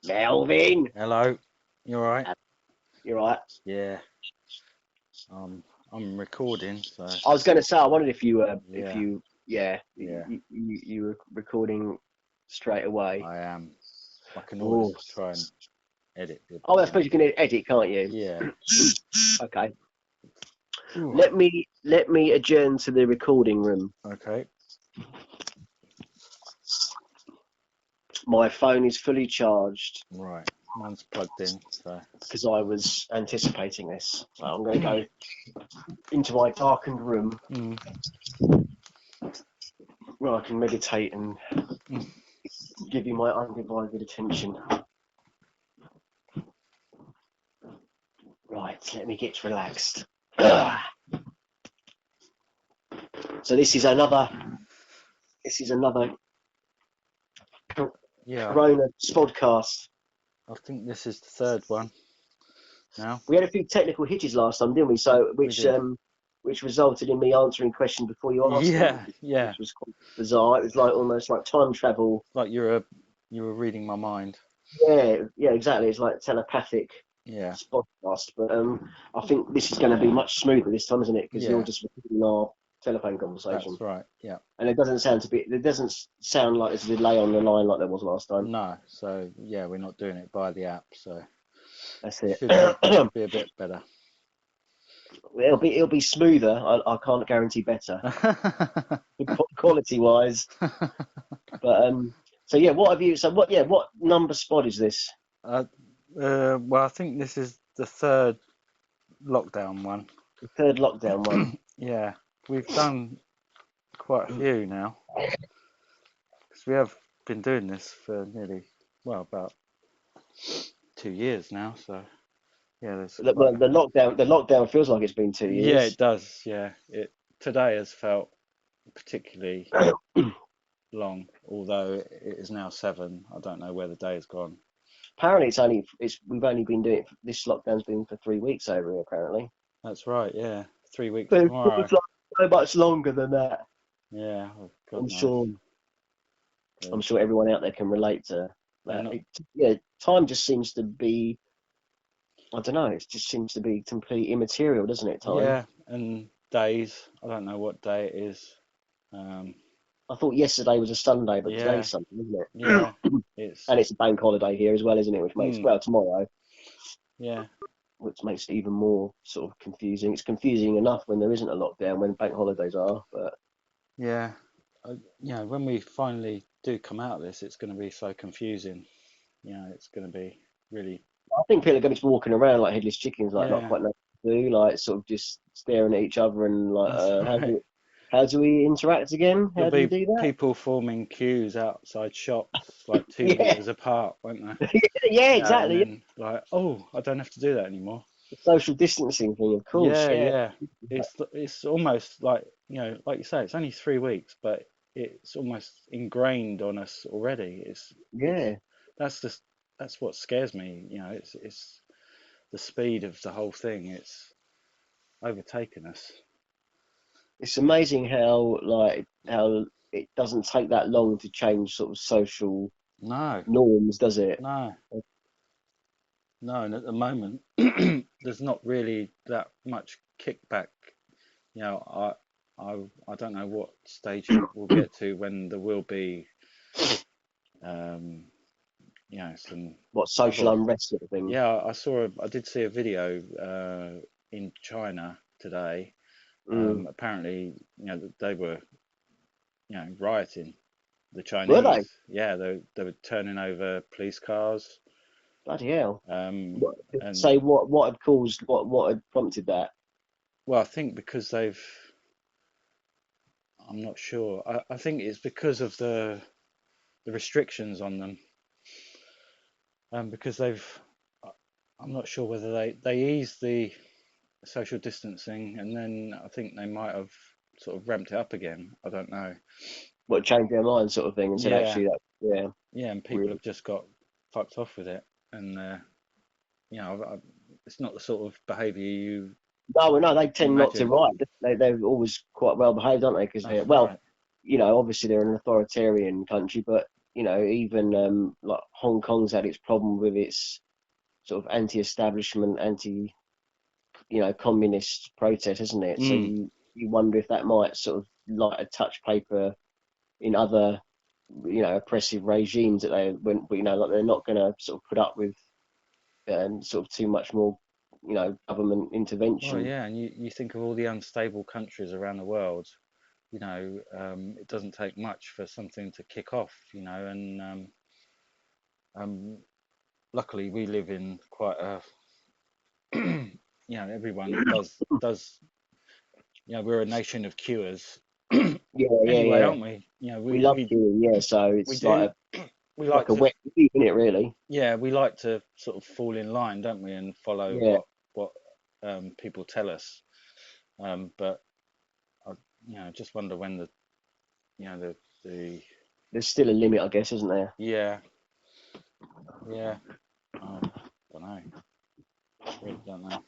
Melvin. Hello. You all right? You're right. Yeah. I'm recording, so I was going to say, I wondered if you yeah, yeah, you were recording straight away. I am. I can Oh, always try and edit it. I suppose you can edit, can't you? Yeah. Okay. Ooh. Let me adjourn to the recording room. Okay. My phone is fully charged Right. Mine's plugged in, so because I was anticipating this. So I'm going to go into my darkened room where I can meditate and give you my undivided attention. Right, let me get relaxed. So this is another yeah. Corona spodcast. I think this is the third one now. We had a few technical hitches last time, didn't we? So We did. which resulted in me answering questions before you asked them, Yeah. which was quite bizarre. It was like almost like time travel. Like you were reading my mind. Yeah, exactly. It's like telepathic Yeah. podcast. But I think this is going to be much smoother this time, isn't it? Because you're Yeah. just recording our telephone conversation. That's right. Yeah. And it doesn't sound like there's a delay on the line like there was last time. No. So yeah, we're not doing it by the app, so That's it. should be a bit better. It'll be smoother. I can't guarantee better quality wise. But so yeah, what have you? So what number spot is this? Well, I think this is the third lockdown one. The third lockdown one. Yeah, we've done quite a few now because we have been doing this for about 2 years now. So yeah, The lockdown feels like it's been 2 years. Yeah, it does. Yeah, today has felt particularly long, although it is now 7. I don't know where the day has gone. Apparently we've only been doing it. This lockdown's been for 3 weeks over here. Apparently. That's right. Yeah, 3 weeks But tomorrow. it's like so much longer than that. Yeah, oh, God I'm knows. sure. Yeah. I'm sure everyone out there can relate to that. Time just seems to be. I don't know. It just seems to be completely immaterial, doesn't it? Time. Yeah, and days. I don't know what day it is. I thought yesterday was a Sunday, but Yeah. today's something, isn't it? Yeah, and it's a bank holiday here as well, isn't it? Which makes tomorrow. Yeah. Which makes it even more sort of confusing. It's confusing enough when there isn't a lockdown, when bank holidays are, but yeah, when we finally do come out of this, it's going to be so confusing. It's going to be really. I think people are going to be walking around like headless chickens, like not quite know what to do, like sort of just staring at each other and like, how do we interact again? How do we do that? People forming queues outside shops like 2 meters apart, won't they? Yeah, exactly. And then, like, oh, I don't have to do that anymore. The social distancing thing, of course. Yeah. It's almost like like you say, it's only 3 weeks, but it's almost ingrained on us already. That's what scares me. It's the speed of the whole thing. It's overtaken us. It's amazing how it doesn't take that long to change sort of social norms, does it? No, and at the moment there's not really that much kickback. I don't know what stage we'll get to when there will be some social unrest sort of thing. Yeah, I did see a video in China today. Apparently, they were, rioting. The Chinese. Were they? Yeah, they were turning over police cars. Bloody hell. And what had caused what had prompted that? Well, I think because I'm not sure. I think it's because of the restrictions on them. Because I'm not sure whether they eased the social distancing, and then I think they might have sort of ramped it up again. I don't know. What, changed their mind sort of thing and said actually that and people have just got fucked off with it, and it's not the sort of behaviour you. No, they tend not to riot. They're always quite well behaved, aren't they? Because obviously they're an authoritarian country, but even like Hong Kong's had its problem with its sort of anti-establishment, communist protest, isn't it? So Mm. you wonder if that might sort of light a touch paper in other, oppressive regimes that like they're not going to sort of put up with sort of too much more, government Well, intervention. yeah, and you think of all the unstable countries around the world. It doesn't take much for something to kick off. Um, Luckily we live in quite a everyone does we're a nation of cures Yeah, yeah, anyway, yeah. aren't we? We love queuing, yeah. So We it's do. We like like a to, wet dream, isn't it? Really. yeah, we like to sort of fall in line, don't we, and follow Yeah. what people tell us. But I just wonder when the There's still a limit, I guess, isn't there? yeah, yeah, I don't know, really don't know.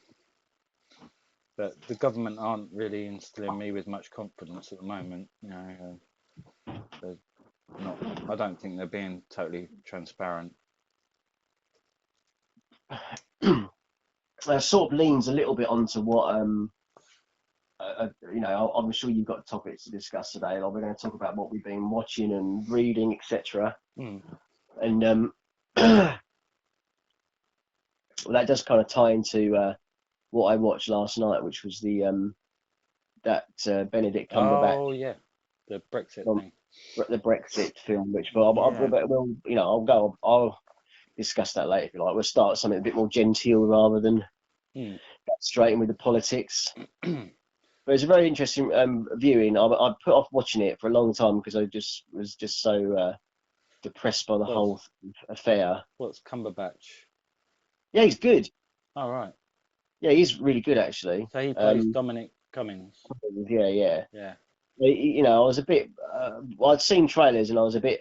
But the government aren't really instilling me with much confidence at the moment. They're not. I don't think they're being totally transparent. Sort of leans a little bit onto what I'm sure you've got topics to discuss today. Like we're going to talk about what we've been watching and reading, etc. Mm. And that does kind of tie into what I watched last night, which was that Benedict Cumberbatch Oh yeah, the Brexit from thing. the Brexit film. Which, but Yeah. I'll discuss that later if you like. We'll start with something a bit more genteel rather than Mm. straight in with the politics. But it's a very interesting viewing. I put off watching it for a long time because I was just so depressed by the What's whole affair. what's Cumberbatch? Yeah, he's good. All right. Yeah, he's really good actually. So he plays Dominic Cummings. Yeah, yeah. Yeah. I was a bit. I'd seen trailers and I was a bit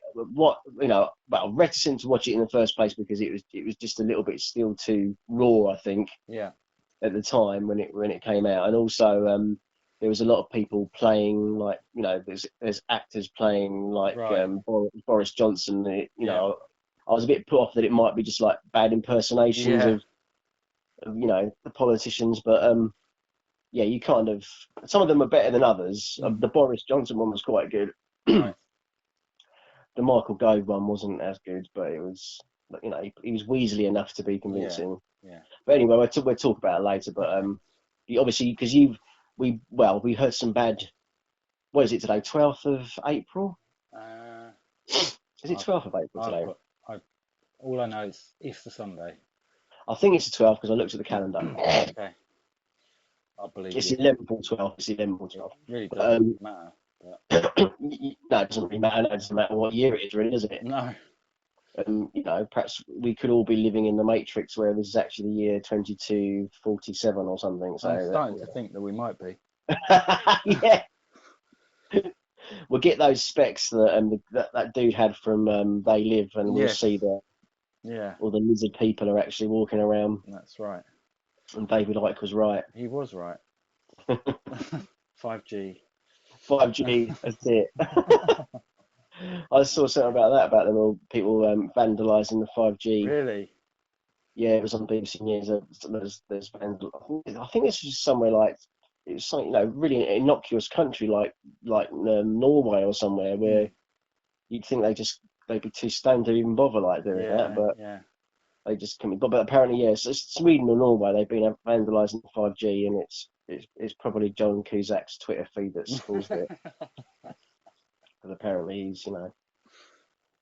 reticent to watch it in the first place because it was just a little bit still too raw, I think, Yeah. at the time when it came out, and also there was a lot of people playing like there's actors playing like Right. Boris Johnson. Yeah. I was a bit put off that it might be just like bad impersonations Yeah. of the politicians, but yeah, you kind of some of them are better than others. Mm. The Boris Johnson one was quite good. Right. The Michael Gove one wasn't as good, but it was he was weaselly enough to be Yeah. convincing. Yeah. But anyway, we'll talk about it later. But Okay. obviously because we heard some bad. What is it today? 12th of April? Uh, Is it I've 12th of April I've today? got all I know is Easter Sunday. I think it's the 12th because I looked at the calendar. Okay. I believe It's you. 11th or 12th. It's 11th or It 12th. really But, doesn't matter. But no, it doesn't really matter. No, it doesn't matter what year it is, really, does it? no. Perhaps we could all be living in the Matrix where this is actually the year 2247 or something. I'm So starting to think that we might be. yeah, we'll get those specs that dude had from They Live, and we'll Yes. see that Yeah. all the lizard people are actually walking around, That's right. and David Icke was right. He was right. 5G. 5G, that's it. I saw something about them all people vandalising the 5G. Really? Yeah, it was on BBC News. There's I think this was somewhere like it was something really innocuous country like Norway or somewhere where Mm. you'd think they'd be too stoned to even bother like doing that, Yeah. but Yeah. they just couldn't. But apparently, yes, it's Sweden or Norway. They've been vandalising 5G, and it's probably John Cusack's Twitter feed that's caused it. Because apparently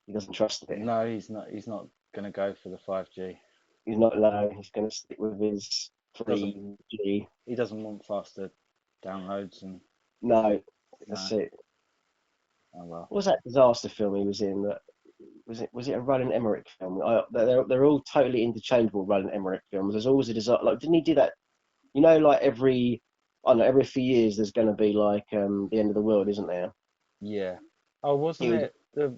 he doesn't trust it. No, he's not. He's not going to go for the 5G. He's not low. He's going to stick with his Doesn't 3G. he doesn't want faster downloads and No, no. that's it. Oh well. What was that disaster film he was in? That was it a Roland Emmerich film? They're all totally interchangeable Roland Emmerich films. There's always a disaster. Like, didn't he do that? Like every few years there's going to be like the end of the world, isn't there? Yeah. Oh, wasn't It it?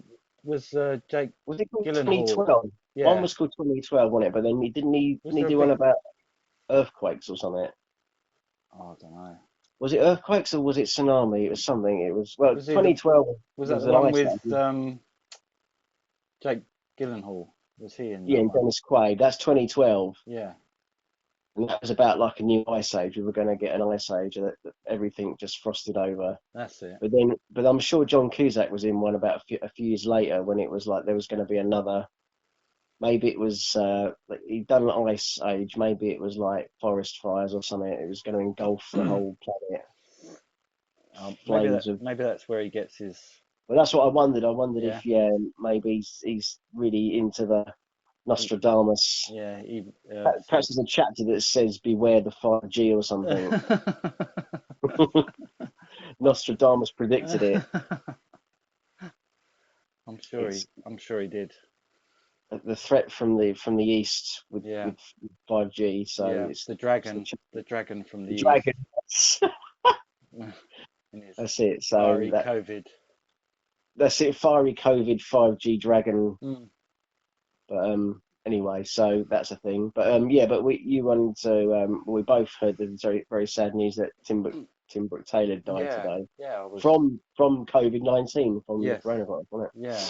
Was Jake was it called Gyllenhaal? 2012? One Yeah. was called 2012, wasn't it? But then Was didn't he there a do one big? about earthquakes or something? Oh, I don't know. Was it earthquakes or was it tsunami? It was something. It was Was he the? 2012 Was that was the an one ice with age. Jake Gyllenhaal, was he in Yeah, that and one? Dennis Quaid. That's 2012. Yeah, And that was about like a new ice age. We were going to get an ice age that everything just frosted over. that's it. But I'm sure John Cusack was in one about a few years later when it was like there was going to be another. Maybe it was like he'd done an ice age. Maybe it was like forest fires or something. It was going to engulf the whole planet. Flames of. Maybe that's where he gets his. Well, that's what I wondered. I wondered Yeah, if maybe he's really into the he, Nostradamus. yeah, he Perhaps there's a chapter that says "Beware the 5G" or sort something. of. Nostradamus predicted it. It's I'm sure he did. the threat from the east with Yeah, with 5G. So yeah. it's The dragon from the the east. dragon. In his That's it. So fiery COVID. that's it. Fiery COVID 5G dragon. Mm. But anyway, so that's a thing. But yeah, but we both heard the very very sad news that Tim Brooke Taylor died Yeah, today yeah. I was. from COVID-19 from the Yes, coronavirus, wasn't it? yeah.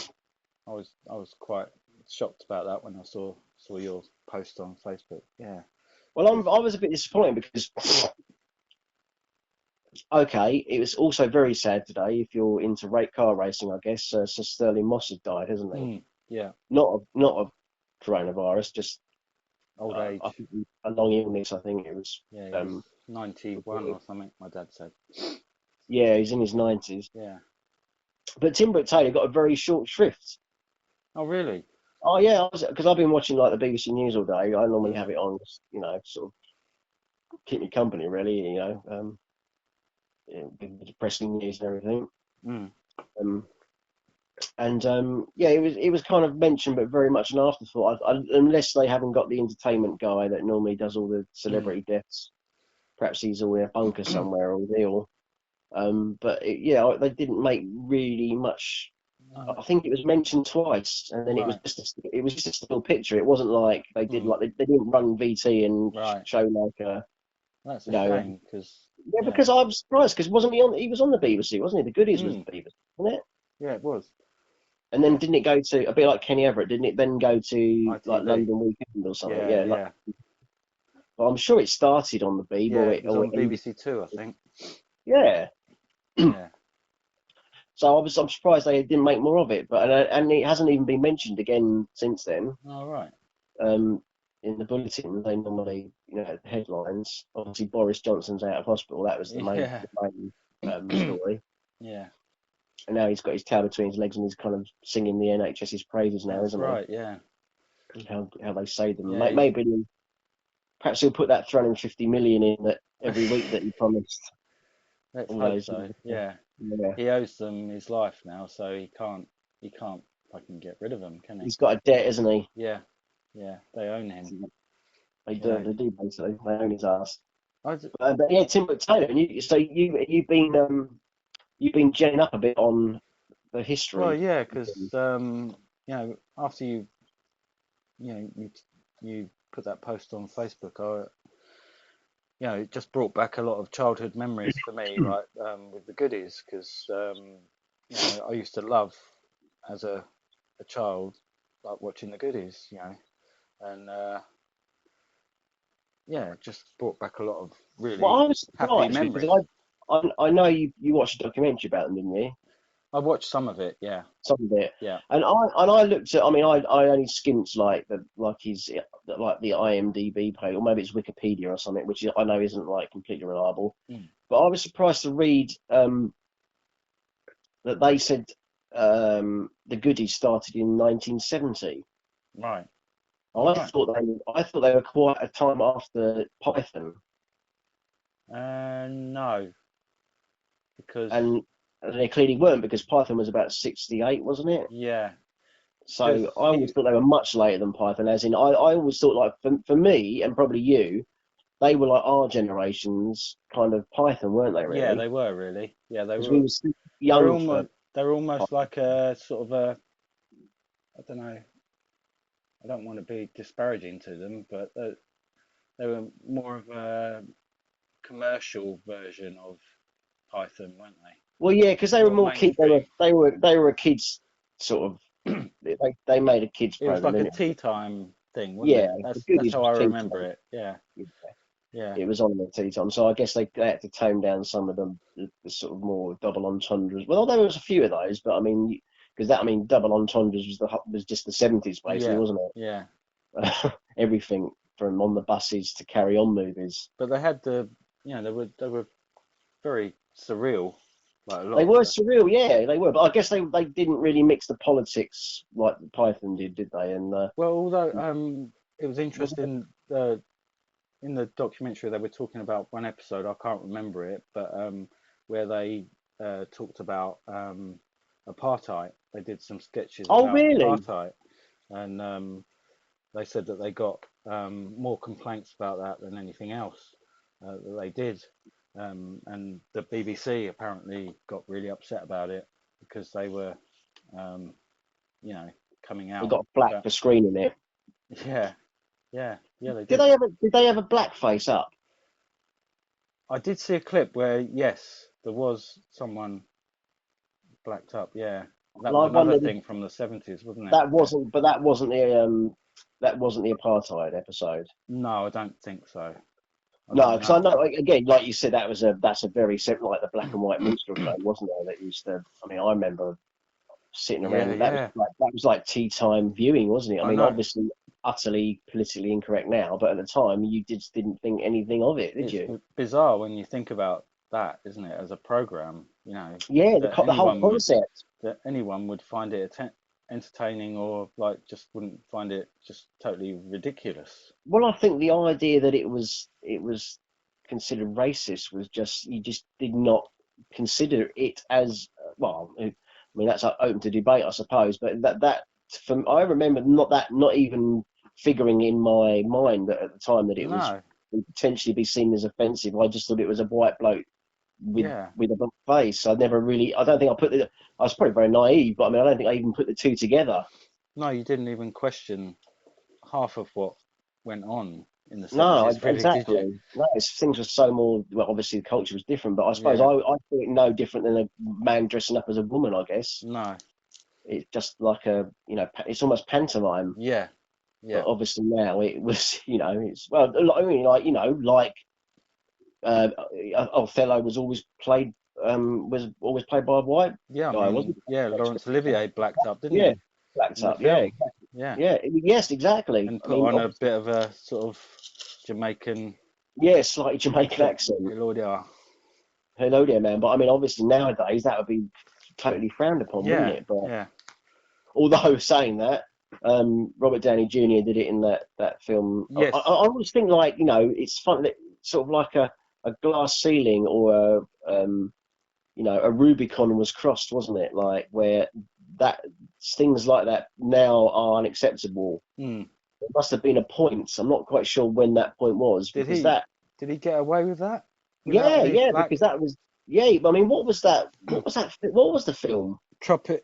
I was quite shocked about that when I saw your post on Facebook. Yeah, Well, it was. I was a bit disappointed because okay, it was also very sad today if you're into car racing, I guess. Sir Sterling Moss has died, hasn't he? Mm, yeah, Not a coronavirus, just old I age. think a long illness. I think it was. Yeah, he was Um, 91 or something. My dad said. yeah, he's in his 90s. Yeah. But Tim Brooke Taylor got a very short shrift. Oh, really? Oh yeah, because I've been watching like the BBC News all day. I normally Mm, have it on, sort of keep me company, really. With the depressing news and everything. mm, Um, and yeah, it was kind of mentioned, but very much an afterthought. Unless they haven't got the entertainment guy that normally does all the mm. celebrity deaths, perhaps he's all in a bunker somewhere or deal. But yeah, they didn't make really much. Oh, I think it was mentioned twice, and then right. it was just a still picture. It wasn't like they did Mm, like they didn't run VT and right. show like a That's you a know shame because yeah, yeah. because I was surprised because wasn't he on? He was on the BBC, wasn't he? The Goodies was Mm, the BBC, wasn't it? yeah, it was. And then Yeah. didn't it go to a bit like Kenny Everett? Didn't it then go to like ITV. London Weekend or something? Yeah, Yeah, like, yeah. well, I'm sure it started on the Beeb Yeah, or it it was or on it ended. BBC Two, I think. Yeah. Yeah. So I'm surprised they didn't make more of it, but and it hasn't even been mentioned again since then. All right. Um, in the bulletin, they normally, headlines. Obviously, Boris Johnson's out of hospital. That was the main, Yeah. story. Yeah. And now he's got his tail between his legs and he's kind of singing the NHS's praises now, That's isn't right. Yeah. he? How they say them. Yeah. Maybe perhaps he'll put that 350 million in that every week that he promised Let's all hope those so. years ago. Yeah. Yeah. He owes them his life now, so he can't fucking get rid of them, can he? He's got a debt, isn't he? Yeah. Yeah. They own him. They You do, know. they do basically. They own his ass. I d- But yeah, Tim Taylor, and you've been genning up a bit on the well, history. yeah, because after you put that post on Facebook, it just brought back a lot of childhood memories for me, right? With the Goodies, because I used to love as a child like watching the Goodies, and yeah, it just brought back a lot of Well, really I was happy surprised because memories. I know you watched a documentary about them, didn't you? I watched some of it, yeah, Some of it, yeah, and I looked at. I mean, I only skimmed like the IMDb page, or maybe it's Wikipedia or something, which I know isn't like completely reliable. mm, But I was surprised to read that they said the Goodies started in 1970. right, all I right. thought they were quite a time after Python, No, because and they clearly weren't because Python was about 68, wasn't it? yeah, So because I always thought they were much later than Python. As in, I always thought like for me and probably you, they were like our generation's kind of Python, weren't they? yeah, Really, they were really, yeah, because we were still they're young for almost they're almost Python. like a sort of a, I don't know, I don't want to be disparaging to them, but they were more of a commercial version of Python, weren't they? Well, yeah, because they were More more kid. They were mainstream. they were they were a kids sort of they made a kids It was program, like a didn't it? tea time thing, wasn't Yeah, it? the That's goodies how was I tea remember time. it. Yeah, Yeah. yeah, It was on the tea time, so I guess they had to tone down some of the sort of more double entendres. Well, there was a few of those, but I mean, because I mean, double entendres was just the 70s basically, yeah, wasn't yeah. it? Everything from On the Buses to Carry On movies. But they had they were very surreal, like a lot They of were the. surreal, yeah, they were. But I guess they didn't really mix the politics like Python did they? And Well, although it was wasn't it? interesting. In the documentary, they were talking about one episode. I can't remember it, but where they talked about apartheid. They did some sketches Oh, about really? apartheid, and they said that they got more complaints about that than anything else that they did. And the BBC apparently got really upset about it because they were, um, coming They out. got black But for screening it. yeah, yeah, they Did did. they ever? Did they have a blackface up? I did see a clip where, yes, there was someone blacked up. Yeah, that Well, was I another wondered if thing from the 70s, wasn't it? that Where, wasn't, but that wasn't the apartheid episode. no, I don't think so. I No, don't because I know. know again, like you said, that's a very like the black and white minstrel show, wasn't there? That used to. I mean, I remember sitting Yeah, around. That was yeah, like tea time viewing, wasn't it? I I mean, know. obviously, utterly politically incorrect now, but at the time, you just didn't think anything of it, did It's you? bizarre when you think about that, isn't it? As a program, Yeah, that the whole concept. anyone would find it entertaining, or like just wouldn't find it just totally ridiculous. Well, I think the idea that it was considered racist was just you just did not consider it as well. I mean, that's open to debate, I suppose. But that from I remember not even figuring in my mind that at the time that it was No, would potentially be seen as offensive. I just thought it was a white bloke with yeah, with a black face. I never really. I don't think I put the. I was probably very naive, but I mean, I don't think I even put the two together. no, you didn't even question half of what went on in the No, 70s, really, did you? exactly. No, things were so more. Well, obviously the culture was different, but I suppose I Yeah, thought it no different than a man dressing up as a woman. I guess no, it's just like it's almost pantomime. yeah, But yeah, obviously now it was, it's well, I mean, like uh, Othello was always played by a white yeah. I guy, mean, wasn't yeah, he? Laurence Olivier blacked up, didn't Yeah, he, blacked in the up. Yeah, film? exactly. Yeah, Yeah, yes, exactly. and I put mean, on a obviously, bit of a sort of Jamaican yeah, slightly Jamaican accent. accent. Hello there. Hello there, man. But I mean, obviously nowadays that would be totally frowned upon, wouldn't Yeah, it? But yeah, although saying that, Robert Downey Jr. did it in that film. I yes, always think like it's fun, that sort of like a glass ceiling or a Rubicon was crossed, wasn't it? Like where that things like that now are unacceptable. mm. There must have been a point. I'm not quite sure when that point was Did because he that did he get away with that without yeah any yeah black because that was yeah. I mean, what was the film? tropic?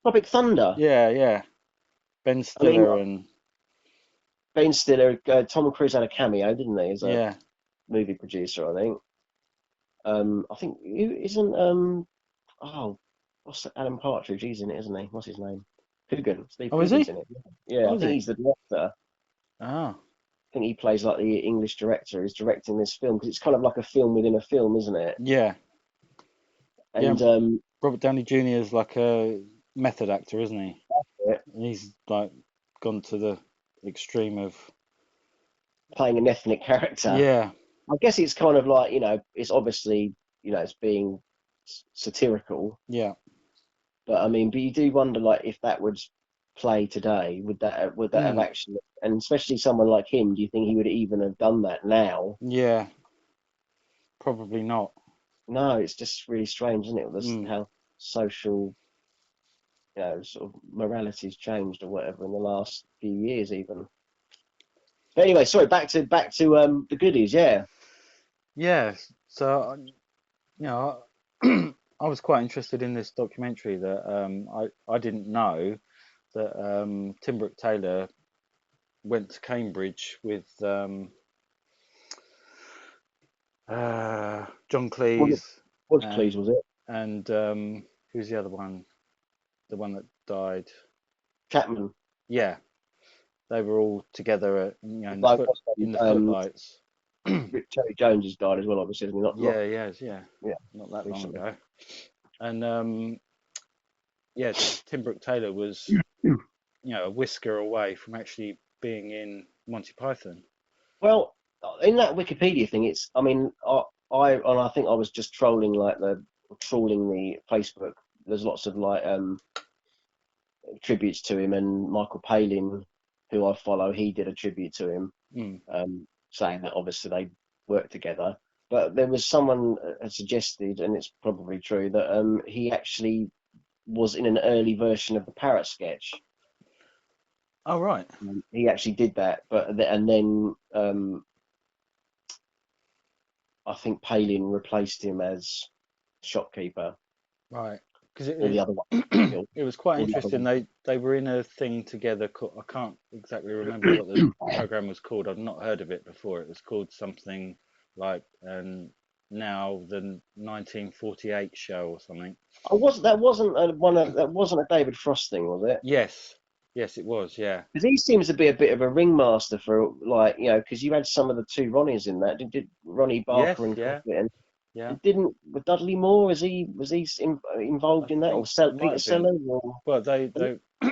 Tropic Thunder. Yeah, yeah. Ben I mean, Stiller and Ben Stiller, Tom Cruise had a cameo, didn't he, as a yeah, movie producer? I think. I think who isn't oh, what's that? Adam Partridge? He's in it, isn't he? What's his name? Coogan. Steve oh, is Coogan's he? in it. Yeah, Oh, I is think he? he's the director. Ah, I think he plays like the English director. He's directing this film because it's kind of like a film within a film, isn't it? yeah, yeah. And Robert Downey Jr. is like a method actor, isn't he? yeah, And he's like gone to the extreme of playing an ethnic character. yeah, I guess it's kind of like it's obviously it's being satirical. yeah, But I mean, but you do wonder, like, if that would play today, would that have mm, actually, and especially someone like him, do you think he would even have done that now? yeah. Probably not. No, it's just really strange, isn't it? This, Mm. how social, sort of morality's changed or whatever in the last few years, even. But anyway, sorry, back to the goodies. Yeah, Yeah. So you know, I was quite interested in this documentary that I didn't know that Tim Brooke Taylor went to Cambridge with John was it Cleese was and Cleese, was it? and who's the other one? The one that died. Chapman. Yeah, they were all together, in the Like, footlights. Terry Jones has died as well, obviously, hasn't he? Not Yeah, yeah, yeah, not that long recently. ago. And yeah, Tim Brooke Taylor was, a whisker away from actually being in Monty Python. Well, in that Wikipedia thing, it's. I mean, I think I was just trolling the Facebook. There's lots of tributes to him, and Michael Palin, who I follow, he did a tribute to him, Mm. saying that obviously they worked together. But there was someone suggested, and it's probably true, that he actually was in an early version of the Parrot sketch. Oh, right. He actually did that, and then I think Palin replaced him as shopkeeper. Right. Because All the other ones killed. it was quite All the other interesting. ones. They were in a thing together. I can't exactly remember what the program was called. I've not heard of it before. It was called something like now the 1948 show or something. That wasn't a David Frost thing, was it? Yes, yes, it was. Yeah, Because he seems to be a bit of a ringmaster for because you had some of the two Ronnies in that. Did Ronnie yes, Barker and yeah, Crockett, and yeah. didn't with Dudley Moore? I Involved in that, or think might Peter have been. Sellers, or Well, they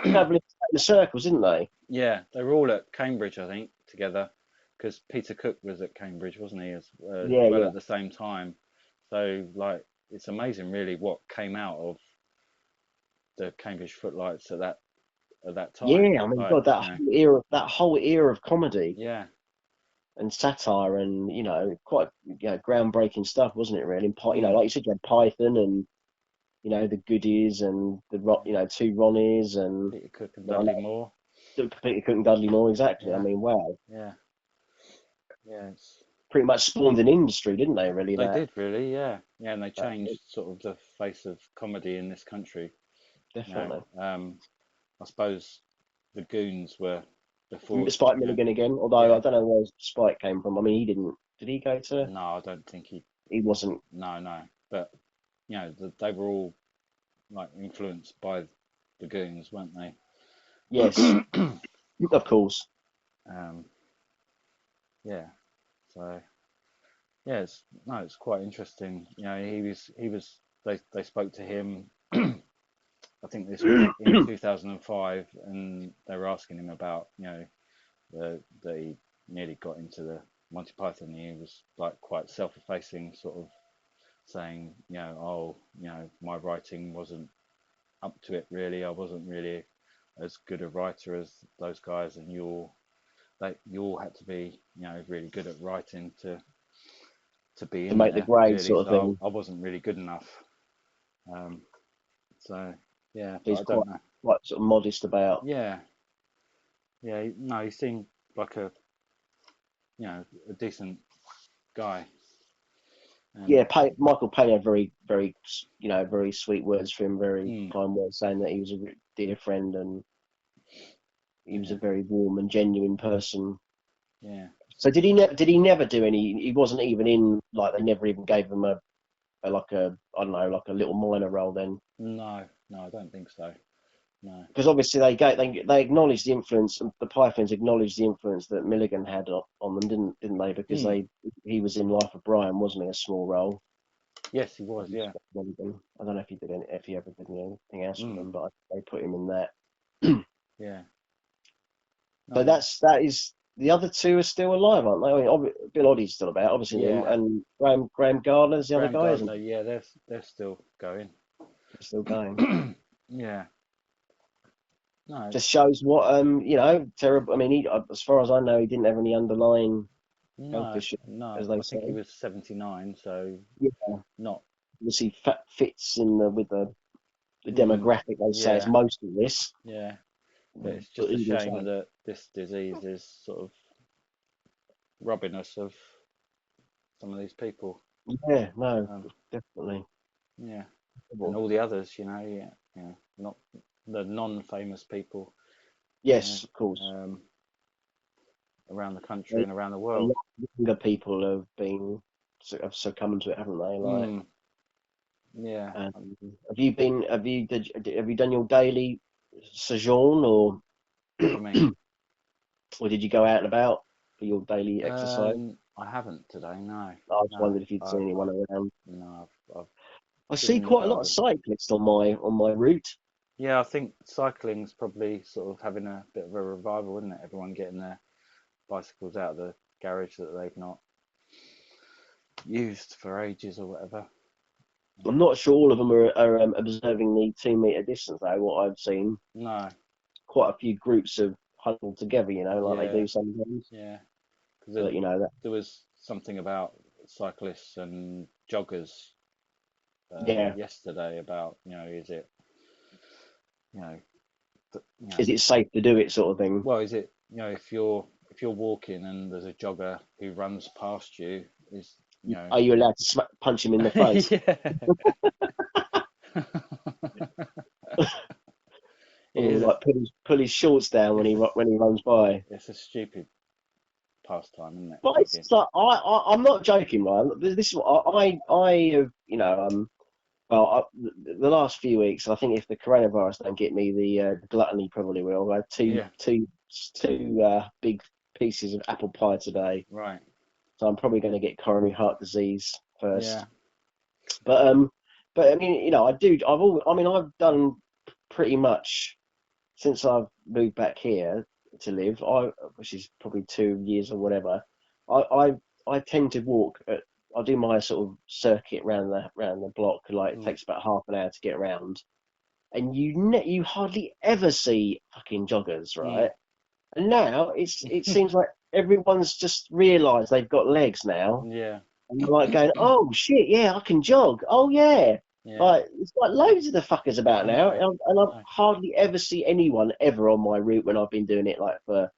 travelling in the circles, didn't they? yeah, they were all at Cambridge, I think, together, because Peter Cook was at Cambridge, wasn't he, as Yeah, well yeah, at the same time. So, like, it's amazing, really, what came out of the Cambridge Footlights at that time. yeah. I mean, Like, God, that whole era of comedy yeah, and satire, and quite groundbreaking stuff, wasn't it? Really, and, mm, like you said, you had Python and the Goodies and two Ronnies and Peter Cook and I Dudley Moore. know Peter Cook and Dudley Moore exactly. I Yeah, mean, wow, yeah, yeah. pretty much spawned an industry, didn't they? Really, They that, did really, yeah, yeah, and they that changed sort of the face of comedy in this country. You know, definitely. I suppose the Goons were before, Spike Milligan again, although I yeah. don't know where Spike came from. I mean, he didn't. Did he go to? No, I don't think he. He wasn't. No, no. But they were all like influenced by the Goons, weren't they? Yes, of course. um, yeah. So yeah, it's quite interesting. He was. They spoke to him. I think this was in 2005, and they were asking him about that he nearly got into the Monty Python. He was like quite self-effacing, sort of saying, oh, my writing wasn't up to it really. I wasn't really as good a writer as those guys, and you all had to be, really good at writing to be To in make the there grade really. sort of So thing. I wasn't really good enough. Um, so yeah, but He's I don't quite know. quite sort of modest about. Yeah, yeah. No, he seemed like a decent guy, and Yeah, Michael Payne had very, very, very sweet words for him, very mm, kind words, saying that he was a dear friend and he was a yeah, very warm and genuine person. yeah. So did he never do any? He wasn't even in, like, they never even gave him a I don't know, like a little minor role then, No, no, I don't think so. No. because obviously they acknowledged the influence. The Pythons acknowledged the influence that Milligan had on them, didn't they? Because Mm. he was in Life of Brian, wasn't he? A small role. Yes, he was. Yeah. I don't know if he ever did anything else with Mm. them, but they put him in that. Yeah. So No. that is the other two are still alive, aren't they? I mean, Bill Oddie's still about, obviously, Yeah. and Graham Gardner's the other Graham guy, isn't Gardner. Yeah, they're still going. he? Still going. Yeah. No. Just shows what terrible. I mean, as far as I know, he didn't have any underlying health No. issues, No. as they I say. think he was 79, so Yeah, not. obviously fits in with the Mm. demographic. They say it's Yeah. most of this, Yeah. But it's but just a even shame so, that this disease is sort of robbing us of some of these people. yeah, no, Um, definitely. yeah. And all the others, yeah, not the non-famous people, you know, Yes, of course. um, around the country A and around the a world. lot of younger people have succumbed to it, haven't they? Like, Mm, yeah. have you done your daily? sojourn, or What do you mean? or did you go out and about for your daily exercise? I haven't today. No, I just no. wondered if you'd seen I've, anyone I've around. no, I've I been see in the quite a lot of garden. cyclists on my route. Yeah, I think cycling's probably sort of having a bit of a revival, isn't it? Everyone getting their bicycles out of the garage that they've not used for ages or whatever. I'm not sure all of them are observing the 2 meter distance though. What I've seen, No, quite a few groups have huddled together, like they yeah, do sometimes. yeah. Because But that, there was something about cyclists and joggers yeah, yesterday about, is it, you know, is it safe to do it, sort of thing? well, is it, if you're walking and there's a jogger who runs past you, is, Are you allowed to punch him in the face? yeah. It Or is like pull his shorts down when it's a, he runs by? it's a stupid pastime, isn't it? But it's Jogging. like I'm not joking, right? This is what I have, well, the last few weeks. I think if the coronavirus don't get me, the gluttony probably will. I had Yeah, two big pieces of apple pie today, right. so I'm probably going to get coronary heart disease Yeah. first. But I mean, I do. I mean, I've done pretty much since I've moved back here to live. Which is probably 2 years or whatever. I I, I tend to walk. I do my sort of circuit round the block. Like it Mm. takes about half an hour to get around, and you hardly ever see fucking joggers, Mm. right? And now it seems like everyone's just realised they've got legs now, Yeah. and they're like going, "Oh shit, yeah, I can jog. Oh yeah." Yeah. Like it's like loads of the fuckers about I now, know. and I I know. hardly ever see anyone ever on my route when I've been doing it like for,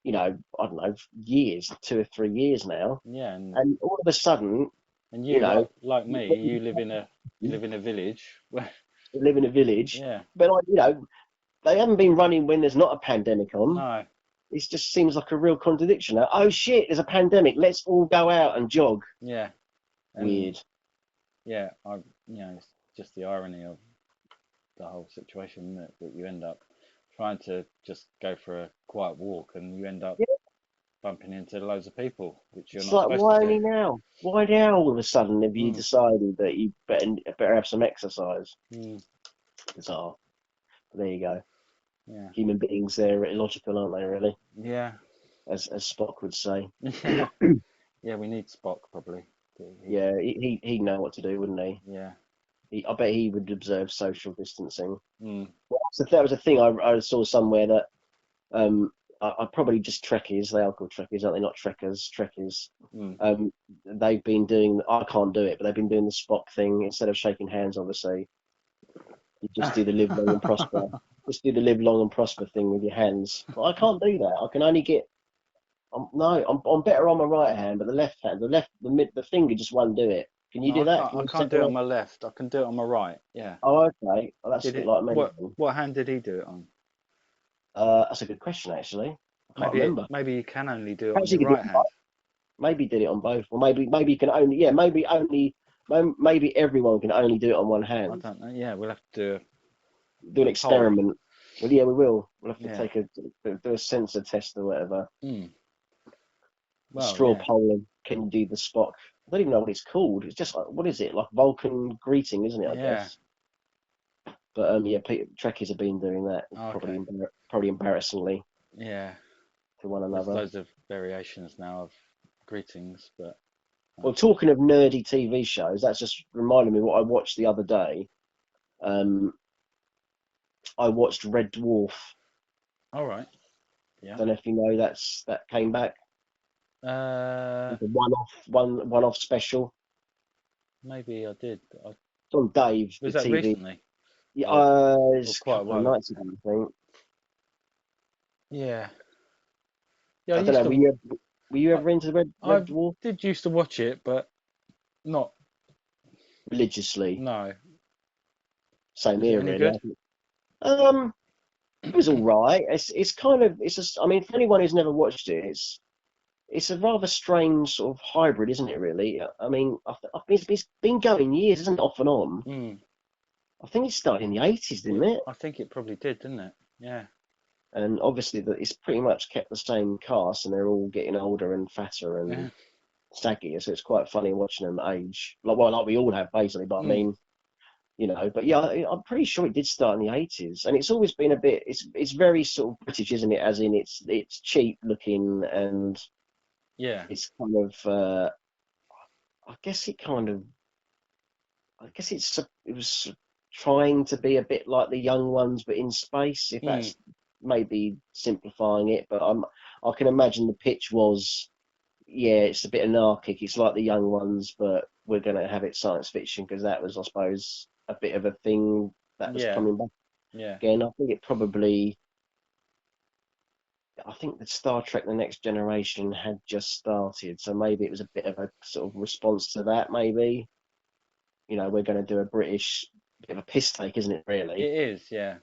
I don't know, years, 2 or 3 years now. Yeah, and And all of a sudden, and you you know, like me, you live in a village where I live in a village, yeah. but they haven't been running when there's not a pandemic on. No. It just seems like a real contradiction. Oh shit, there's a pandemic. Let's all go out and jog. Yeah. And Weird. yeah, it's just the irony of the whole situation, isn't it? That you end up trying to just go for a quiet walk and you end up Yeah, bumping into loads of people, which you're it's not like, supposed to why do. only now? Why now all of a sudden have you Mm. decided that you better have some exercise? Mm. Bizarre. But there you go. Yeah. Human beings, they're illogical, aren't they, really? Yeah. As Spock would say. Yeah. Yeah, we need Spock probably. Yeah, he'd know what to do, wouldn't he? Yeah. I bet he would observe social distancing. Mm. Well, so that was a thing I saw somewhere that um, I probably just Trekkies. They are called Trekkies, aren't they? Not Trekkers, Trekkies. Mm. They've been doing. I can't do it, but they've been doing the Spock thing instead of shaking hands. Obviously, you just do the live long and prosper. Just do the live long and prosper thing with your hands. But I can't do that. I can only get. No, I'm better on my right hand, but the left hand, the finger just won't do it. Can you No, do I that? can't. Can I you can't do it on separate? my left. I can do it on my right. Yeah. Oh, okay. Well, that's a Did bit it? like me What then. what hand did he do it on? That's a good question, actually. I can't Maybe remember. maybe you can only do it on Perhaps your he could do right hand. maybe did it on both, or maybe you can only maybe everyone can only do it on one I hand. don't know. Yeah, we'll have to do Do an a poll. experiment. Well, yeah, we will. We'll have to Yeah. take do a sensor test or whatever. Mm. A Well, straw yeah. poll and can you do the Spock? I don't even know what it's called. It's just like, what is it? Like Vulcan greeting, isn't it? I Yeah. guess. But yeah, Trekkies have been doing that Okay. probably embarrassingly Yeah. to one There's another. loads of variations now of greetings, but Well, talking of nerdy TV shows, that's just reminded me what I watched the other day. Um, I watched Red Dwarf. all right. Yeah. Don't know if you know that came back. Uh, It's a one-off special. maybe I did. It's on Dave, the Was that TV. recently? Yeah, Or it's a quite a couple of while? nights ago, I think. Yeah. Yeah, I I don't used know. to. Were you I, ever into the Red I Dwarf did used to watch it, but not. religiously? No. Same Was it here, any really. good? Um, it was all right. It's kind of it's just. I mean, for anyone who's never watched it, it's a rather strange sort of hybrid, isn't it? Really. I mean, it's been going years, isn't it? Off and on. Mm. I think it started in the 80s, didn't it? I think it probably did, didn't it? Yeah. And obviously, it's pretty much kept the same cast, and they're all getting older and fatter and Yeah. saggier. So it's quite funny watching them age, like we all have basically. But I Mm. mean, but yeah, I'm pretty sure it did start in the 80s, and it's always been a bit. It's very sort of British, isn't it? As in, it's cheap looking, and Yeah. it's kind of. I guess it kind of. I guess it was trying to be a bit like the young ones, but in space. If Mm. that's maybe simplifying it, but I can imagine the pitch was, yeah, it's a bit anarchic. It's like the young ones, but we're going to have it science fiction because that was, I suppose, a bit of a thing that was Yeah. coming back Yeah. again. I think it probably. I think that Star Trek: The Next Generation had just started, so maybe it was a bit of a sort of response to that. Maybe we're going to do a British bit of a piss take, isn't it? It Really, is. Yeah.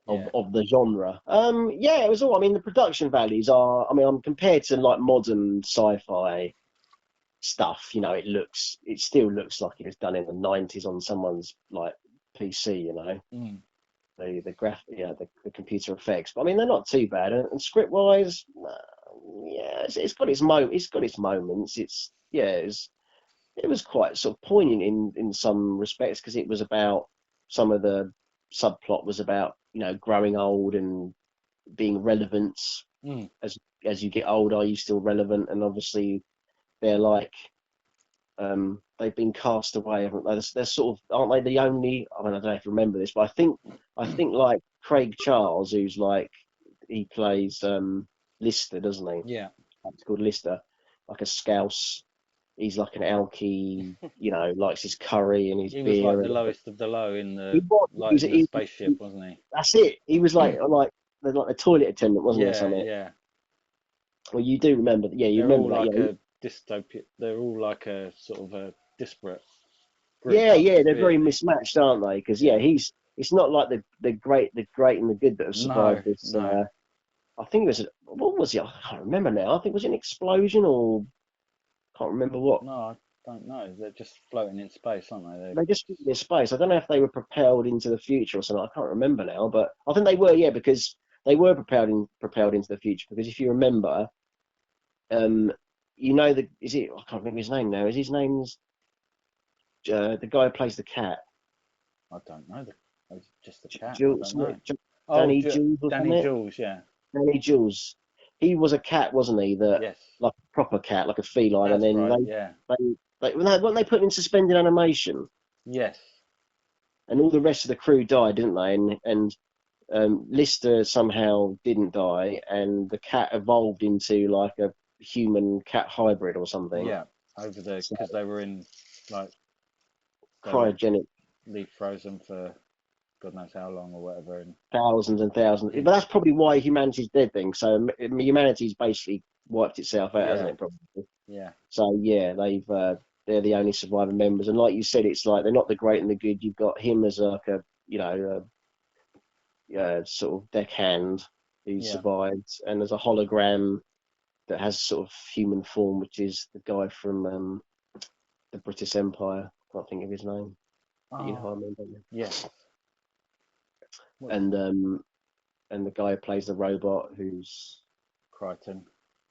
of Yeah. of the genre. Yeah, it was all. I mean, the production values are. I mean, I'm compared to like modern sci-fi stuff. It still looks like it was done in the 90s on someone's like PC. Mm. The computer effects. But I mean, they're not too bad. And script wise, yeah, it's got its moments. It was quite sort of poignant in some respects because it was about some of the subplot was about growing old and being relevant Mm. as you get older. Are you still relevant? And obviously they're like they've been cast away, haven't they? They're sort of aren't they the only? I mean, I don't know if you remember this, but I think like Craig Charles, who's like he plays Lister, doesn't he? Yeah. It's called Lister, like a Scouse. He's like an alky, likes his curry and his He was like beer, the and lowest of the low in he the was, he like was, in the he, spaceship, wasn't that's it. He was he? like the toilet attendant, wasn't he, or Yeah. something? Yeah. Well, you do remember that, yeah, you They're remember all that, like yeah. a dystopia. They're all like a sort of a disparate group. Yeah, they're very Weirdly. mismatched, aren't they? Because yeah, Yeah. it's not like the great and the good that have No. survived this. No. I think it was what was it? I can't remember now. I think it was an explosion or can't remember what. No. I don't know. They're just floating in space, aren't they? They just in this space. I don't know if they were propelled into the future or something. I can't remember now, but I think they were. Yeah, because they were propelled into the future. Because if you remember, um, is it? I can't remember his name now. Is his name's the guy who plays the cat? I don't know. It's just a cat. I Jules, don't know. Oh, Danny Jules or Danny something? Jules. Yeah. Danny Jules. He was a cat, wasn't he? That Yes. like a proper cat, like a feline, and That's then right. Yeah. weren't they put in suspended animation, Yes. and all the rest of the crew died, didn't they? And Lister somehow didn't die, and the cat evolved into like a human cat hybrid or something. Yeah. Over the So because they were in like they were cryogenic, leave frozen for God knows how long or whatever. And thousands and thousands. yeah. But that's probably why humanity's dead thing. So humanity's basically wiped itself out, hasn't Yeah. it? Probably. Yeah. So yeah, they're the only surviving members, and like you said, it's like they're not the great and the good. You've got him as like a sort of deckhand who Yeah. survived, and there's a hologram that has sort of human form, which is the guy from the British Empire. Can't think of his name. But you know Oh. who I mean, don't you? Yes. What? And and the guy who plays the robot, who's Crichton.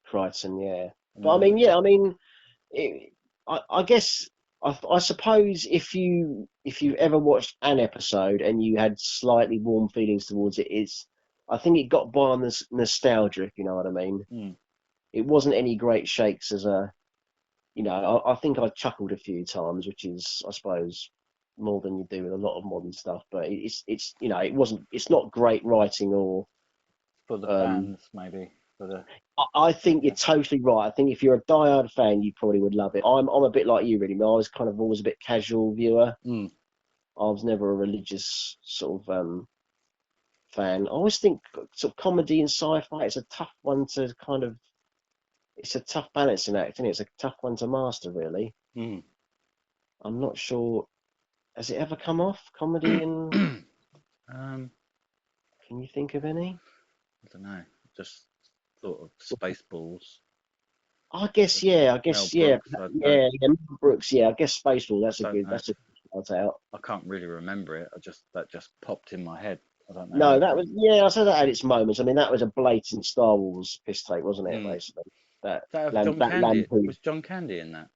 Crichton, yeah. And But I then mean, yeah, I mean, I guess I suppose if you've ever watched an episode and you had slightly warm feelings towards it, I think it got by on this nostalgia, if you know what I mean. mm, It wasn't any great shakes as a, I think I chuckled a few times, which is, I suppose, more than you do with a lot of modern stuff. But it's not great writing or. for the Um, fans maybe for the I think you're yeah. totally right. I think if you're a diehard fan, you probably would love it. I'm a bit like you, really. I was kind of always a bit casual viewer. Mm, I was never a religious sort of fan. I always think sort of comedy and sci-fi is a tough one to kind of. It's a tough balancing act, and it's a tough one to master, really. mm. I'm not sure. Has it ever come off comedy? And um, can you think of any? I don't know. Just thought of Spaceballs. I guess yeah. I Mel guess yeah. Brooks. I don't. Yeah. Yeah. Mel Brooks. Yeah. I guess Spaceball. I That's a don't good. know. That's a good shout out. I can't really remember it. That just popped in my head. I don't know No, anything. that was I said that had its moments. I mean, that was a blatant Star Wars piss take, wasn't it? Mm. Basically, that That have John that Candy. lampoon. Was John Candy in that?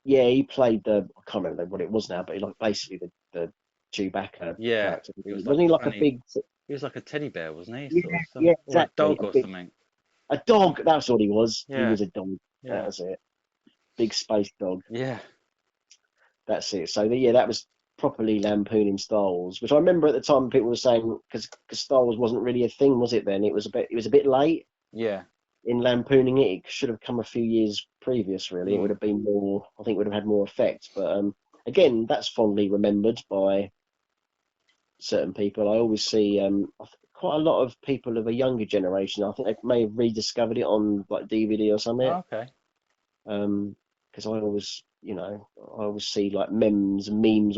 Yeah, he played the. I can't remember what it was now, but he like basically the Chewbacca Yeah, character. he was like Wasn't a he like a funny. big? He was like a teddy bear, wasn't he? Yeah, Sort of yeah, or a exactly. dog or something. A dog. That's what he was. He Yeah, was a dog. That yeah, was it. Big space dog. yeah. That's it. So yeah, that was properly lampooning Star Wars, which I remember at the time people were saying because Star Wars wasn't really a thing, was it? Then it was a bit late Yeah. in lampooning it. It should have come a few years previous. Really, it would Mm. have been more. I think it would have had more effect. But again, that's fondly remembered by certain people. I always see quite a lot of people of a younger generation. I think they may have rediscovered it on like DVD or something. Oh, okay. Because I always see like memes,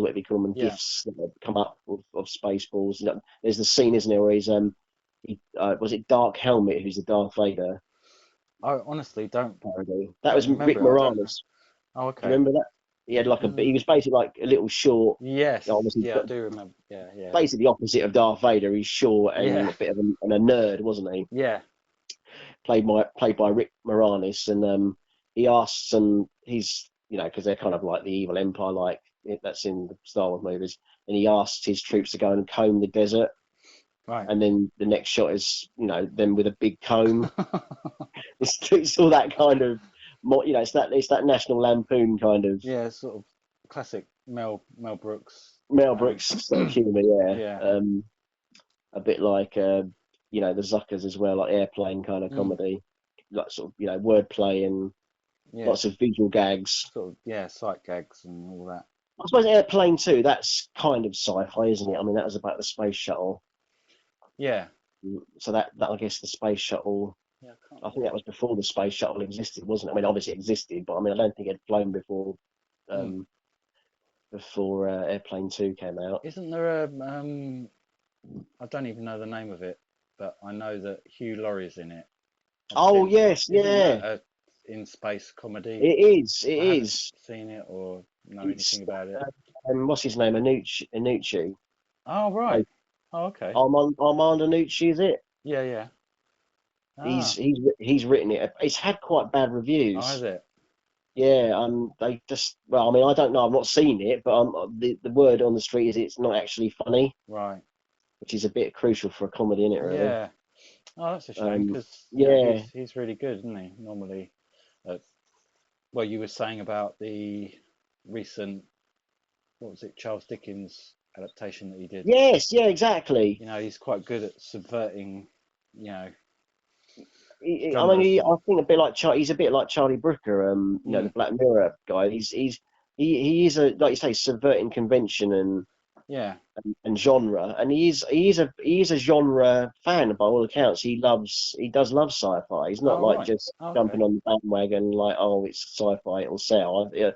whatever you call them, and Yeah. gifs that have come up of Spaceballs. You know, there's the scene, isn't there, where was it Dark Helmet who's the Darth Vader I honestly parody? That don't was Rick remember it. I don't know. Moranis. Oh, Do you okay. remember that? He had like he Mm, was basically like a little short, yes. obviously Yeah, I do remember. Yeah, yeah, basically the opposite of Darth Vader. He's short and yeah, a bit of and a nerd, wasn't he? yeah. Played by Rick Moranis, and he asks, and he's because they're kind of like the evil empire, like that's in the Star Wars movies, and he asks his troops to go and comb the desert, Right. and then the next shot is them with a big comb. It's all that kind of, it's that National Lampoon kind of Yeah, sort of classic Mel Brooks. Mel Brooks sort of humour, yeah. Yeah. A bit like the Zuckers as well, like airplane kind of Mm, comedy, like sort of wordplay and yeah. lots of visual gags. Sort of sight gags and all that. I suppose Airplane 2, that's kind of sci-fi, isn't it? I mean, that was about the space shuttle. Yeah. So that I guess the space shuttle, Yeah, I can't I think remember. that was before the space shuttle existed, wasn't it? I mean, obviously it existed, but I mean, I don't think it had flown Mm. um, before Airplane 2 came out. Isn't there a I don't even know the name of it, but I know that Hugh Laurie's in it. I've Oh, seen. yes, Isn't yeah, that a in space comedy? it is. It I haven't is. seen it or know It's, anything about it. what's his name? Anucci. Oh Like, right. Oh okay. Armand Anucci, is it? Yeah, yeah. Ah, He's written it. It's had quite bad oh, has reviews. it? Yeah, they just well, I mean, I don't know, I've not seen it, but the word on the street is it's not actually funny, Right. which is a bit crucial for a comedy, isn't it, really? Yeah. Oh, that's a shame Um, because yeah, he's really good, isn't he? Normally, uh, well, you were saying about the recent what was it, Charles Dickens adaptation that he did. yes, yeah, exactly. He's quite good at subverting, you know, I mean, genres I and think a bit like he's a bit like Charlie Brooker, the mm, Black Mirror guy. He is a like you say, subverting convention yeah. and genre, and he is a genre fan by all accounts. He does love sci-fi. He's not Oh like right. just Oh, jumping okay. on the bandwagon like, oh, it's sci-fi, it'll sell. Yeah,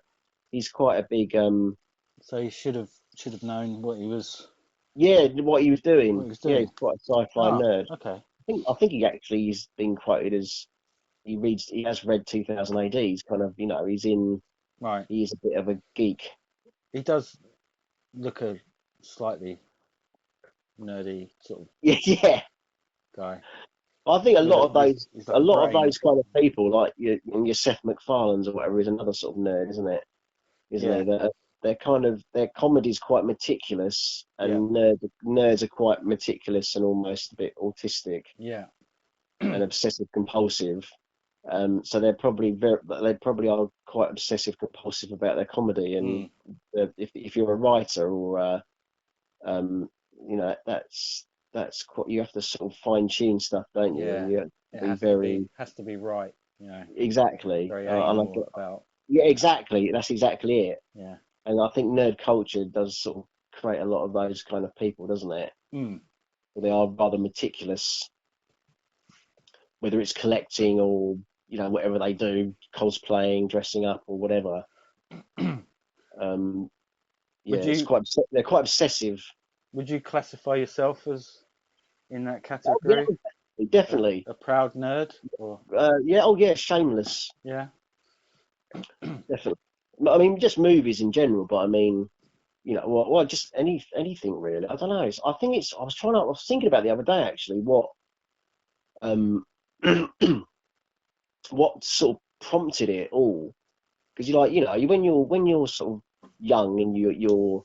he's quite a big So he should have known yeah, what he was what doing. he was Yeah, doing. he's quite a sci-fi Ah, nerd. okay. I think he actually has been quoted as he has read 2000 AD. He's kind of Right. he is a bit of a geek. He does look a slightly nerdy sort of Yeah, yeah. guy. I think a With lot of those he's a like a lot of brain. those kind of people, like your Seth MacFarlane's or whatever, is another sort of nerd, isn't it? Isn't he? Yeah. They're kind of their comedy's quite meticulous, Yeah. and nerds are quite meticulous and almost a bit autistic Yeah. and obsessive compulsive. So they probably are quite obsessive compulsive about their comedy. And Mm, if you're a writer or um, that's quite you have to sort of fine tune stuff, don't you? And yeah. you have to It be very has to be right. exactly. Very And anal about. yeah, exactly. That's exactly it. Yeah. And I think nerd culture does sort of create a lot of those kind of people, doesn't it? Mm, They are rather meticulous, whether it's collecting or whatever they do, cosplaying, dressing up, or whatever. Um, yeah, would you they're quite obsessive. classify yourself as in that Oh, yeah, category? definitely. A proud nerd or Yeah, oh yeah, shameless, yeah. definitely. I mean, just movies in general, but I mean, well, just anything really. I don't know. I think it's. I was thinking about the other day actually. Um, what sort of prompted it all? Because when you're sort of young and you're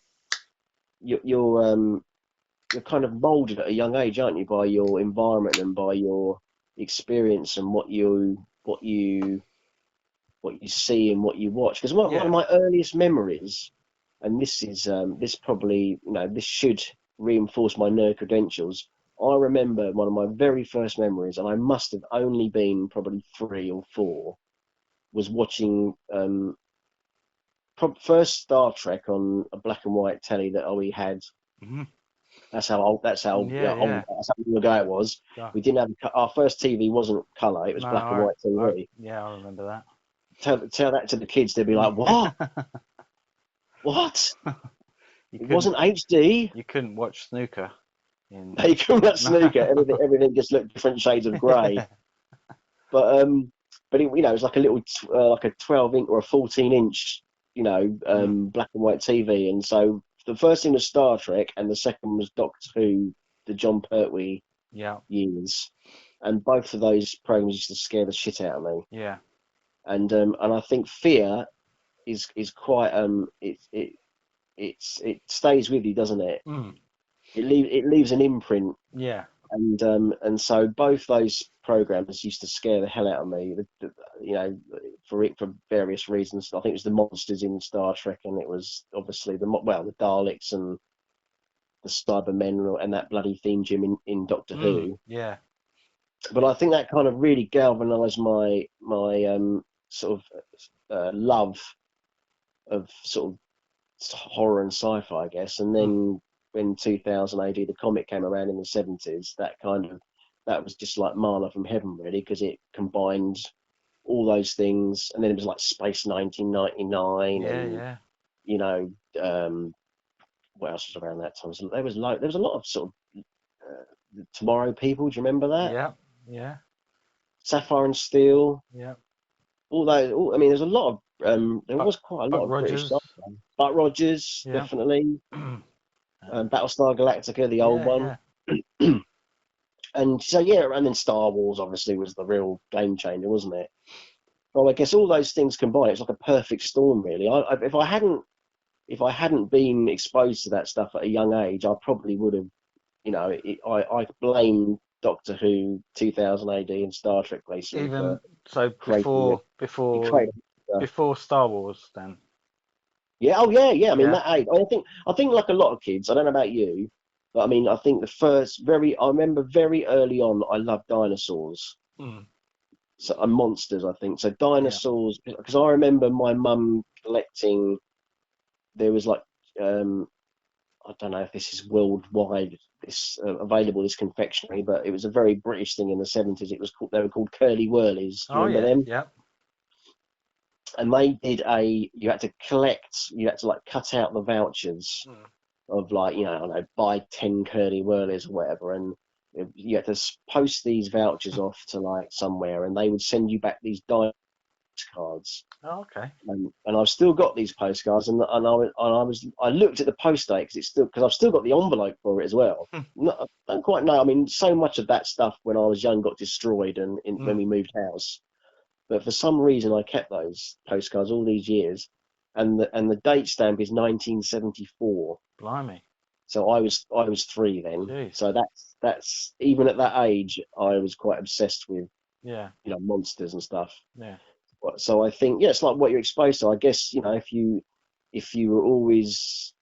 you're kind of molded at a young age, aren't you, by your environment and by your experience and what you see and what you watch. Because one of Yeah. my earliest memories, and this probably this should reinforce my nerd credentials. I remember one of my very first memories, and I must have only been probably 3 or 4, was watching first Star Trek on a black and white telly that we had. Hmm. That's how old. That's how Yeah, old. yeah. That's how long ago it was. Yeah. We didn't have our first TV wasn't color. It was No, black and white TV. yeah, I remember that. Tell that to the kids, they'd be like, "What? What? You It couldn't wasn't HD." you couldn't watch snooker in They couldn't let no. snooker. Everything just looked different shades of grey. Yeah. But it was like a little like a 12 inch or a 14 inch Mm. black and white TV. And so the first thing was Star Trek, and the second was Doctor Who, the John Pertwee Yeah. years. And both of those programs used to scare the shit out of me. Yeah. And I think fear is quite it stays with you, doesn't it? Mm. It leaves an imprint. Yeah. And so both those programs used to scare the hell out of me. For various reasons. I think it was the monsters in Star Trek, and it was obviously the Daleks and the Cybermen and that bloody theme tune in Doctor Mm. Who. Yeah. But I think that kind of really galvanised my sort of love of sort of horror and sci-fi, I guess. And Mm. then when 2000 AD, the comic came around in the 70s, that was just like manna from heaven, really, because it combined all those things. And then it was like Space 1999, Yeah, and yeah. you know, what else was around that time? So there was a lot of sort of Tomorrow People. Do you remember that? Yeah. Yeah. Sapphire and Steel. Yeah. All those. I mean, there's a lot of. There Buck was quite a Buck lot of British Rogers. stuff. Buck Rogers, Yeah. definitely. Battlestar Galactica, the old Yeah, one. yeah. And so yeah, and then Star Wars obviously was the real game changer, wasn't it? Well, I guess all those things combined, it's like a perfect storm, really. If I hadn't been exposed to that stuff at a young age, I probably would have. I blame Doctor Who, 2000 AD, and Star Trek basically for Even so creating it. It created stuff. before Star Wars then. Yeah, oh yeah, yeah. I mean Yeah. that age. I think like a lot of kids. I don't know about you, but I mean I think I remember very early on I loved dinosaurs. Mm. So and monsters, I think. So Yeah. dinosaurs, because I remember my mum collecting. There was like I don't know if this is worldwide, this available, this confectionery, but it was a very British thing in the 70s. They were called curly whirlies. Do you Oh remember yeah. them? Yeah. And you had to like cut out the vouchers Mm. of like, I don't know, buy 10 curly whirlies or whatever. And you had to post these vouchers off to like somewhere, and they would send you back these cards. Oh, okay. And I've still got these postcards, I looked at the post date because I've still got the envelope for it as well. I don't quite know. I mean, so much of that stuff when I was young got destroyed when Mm. we moved house. But for some reason, I kept those postcards all these years, and the date stamp is 1974. Blimey. So I was 3 then. Jeez. So that's even at that age, I was quite obsessed with Yeah. monsters and stuff. Yeah. So I think, yeah, it's like what you're exposed to. I guess, if you were always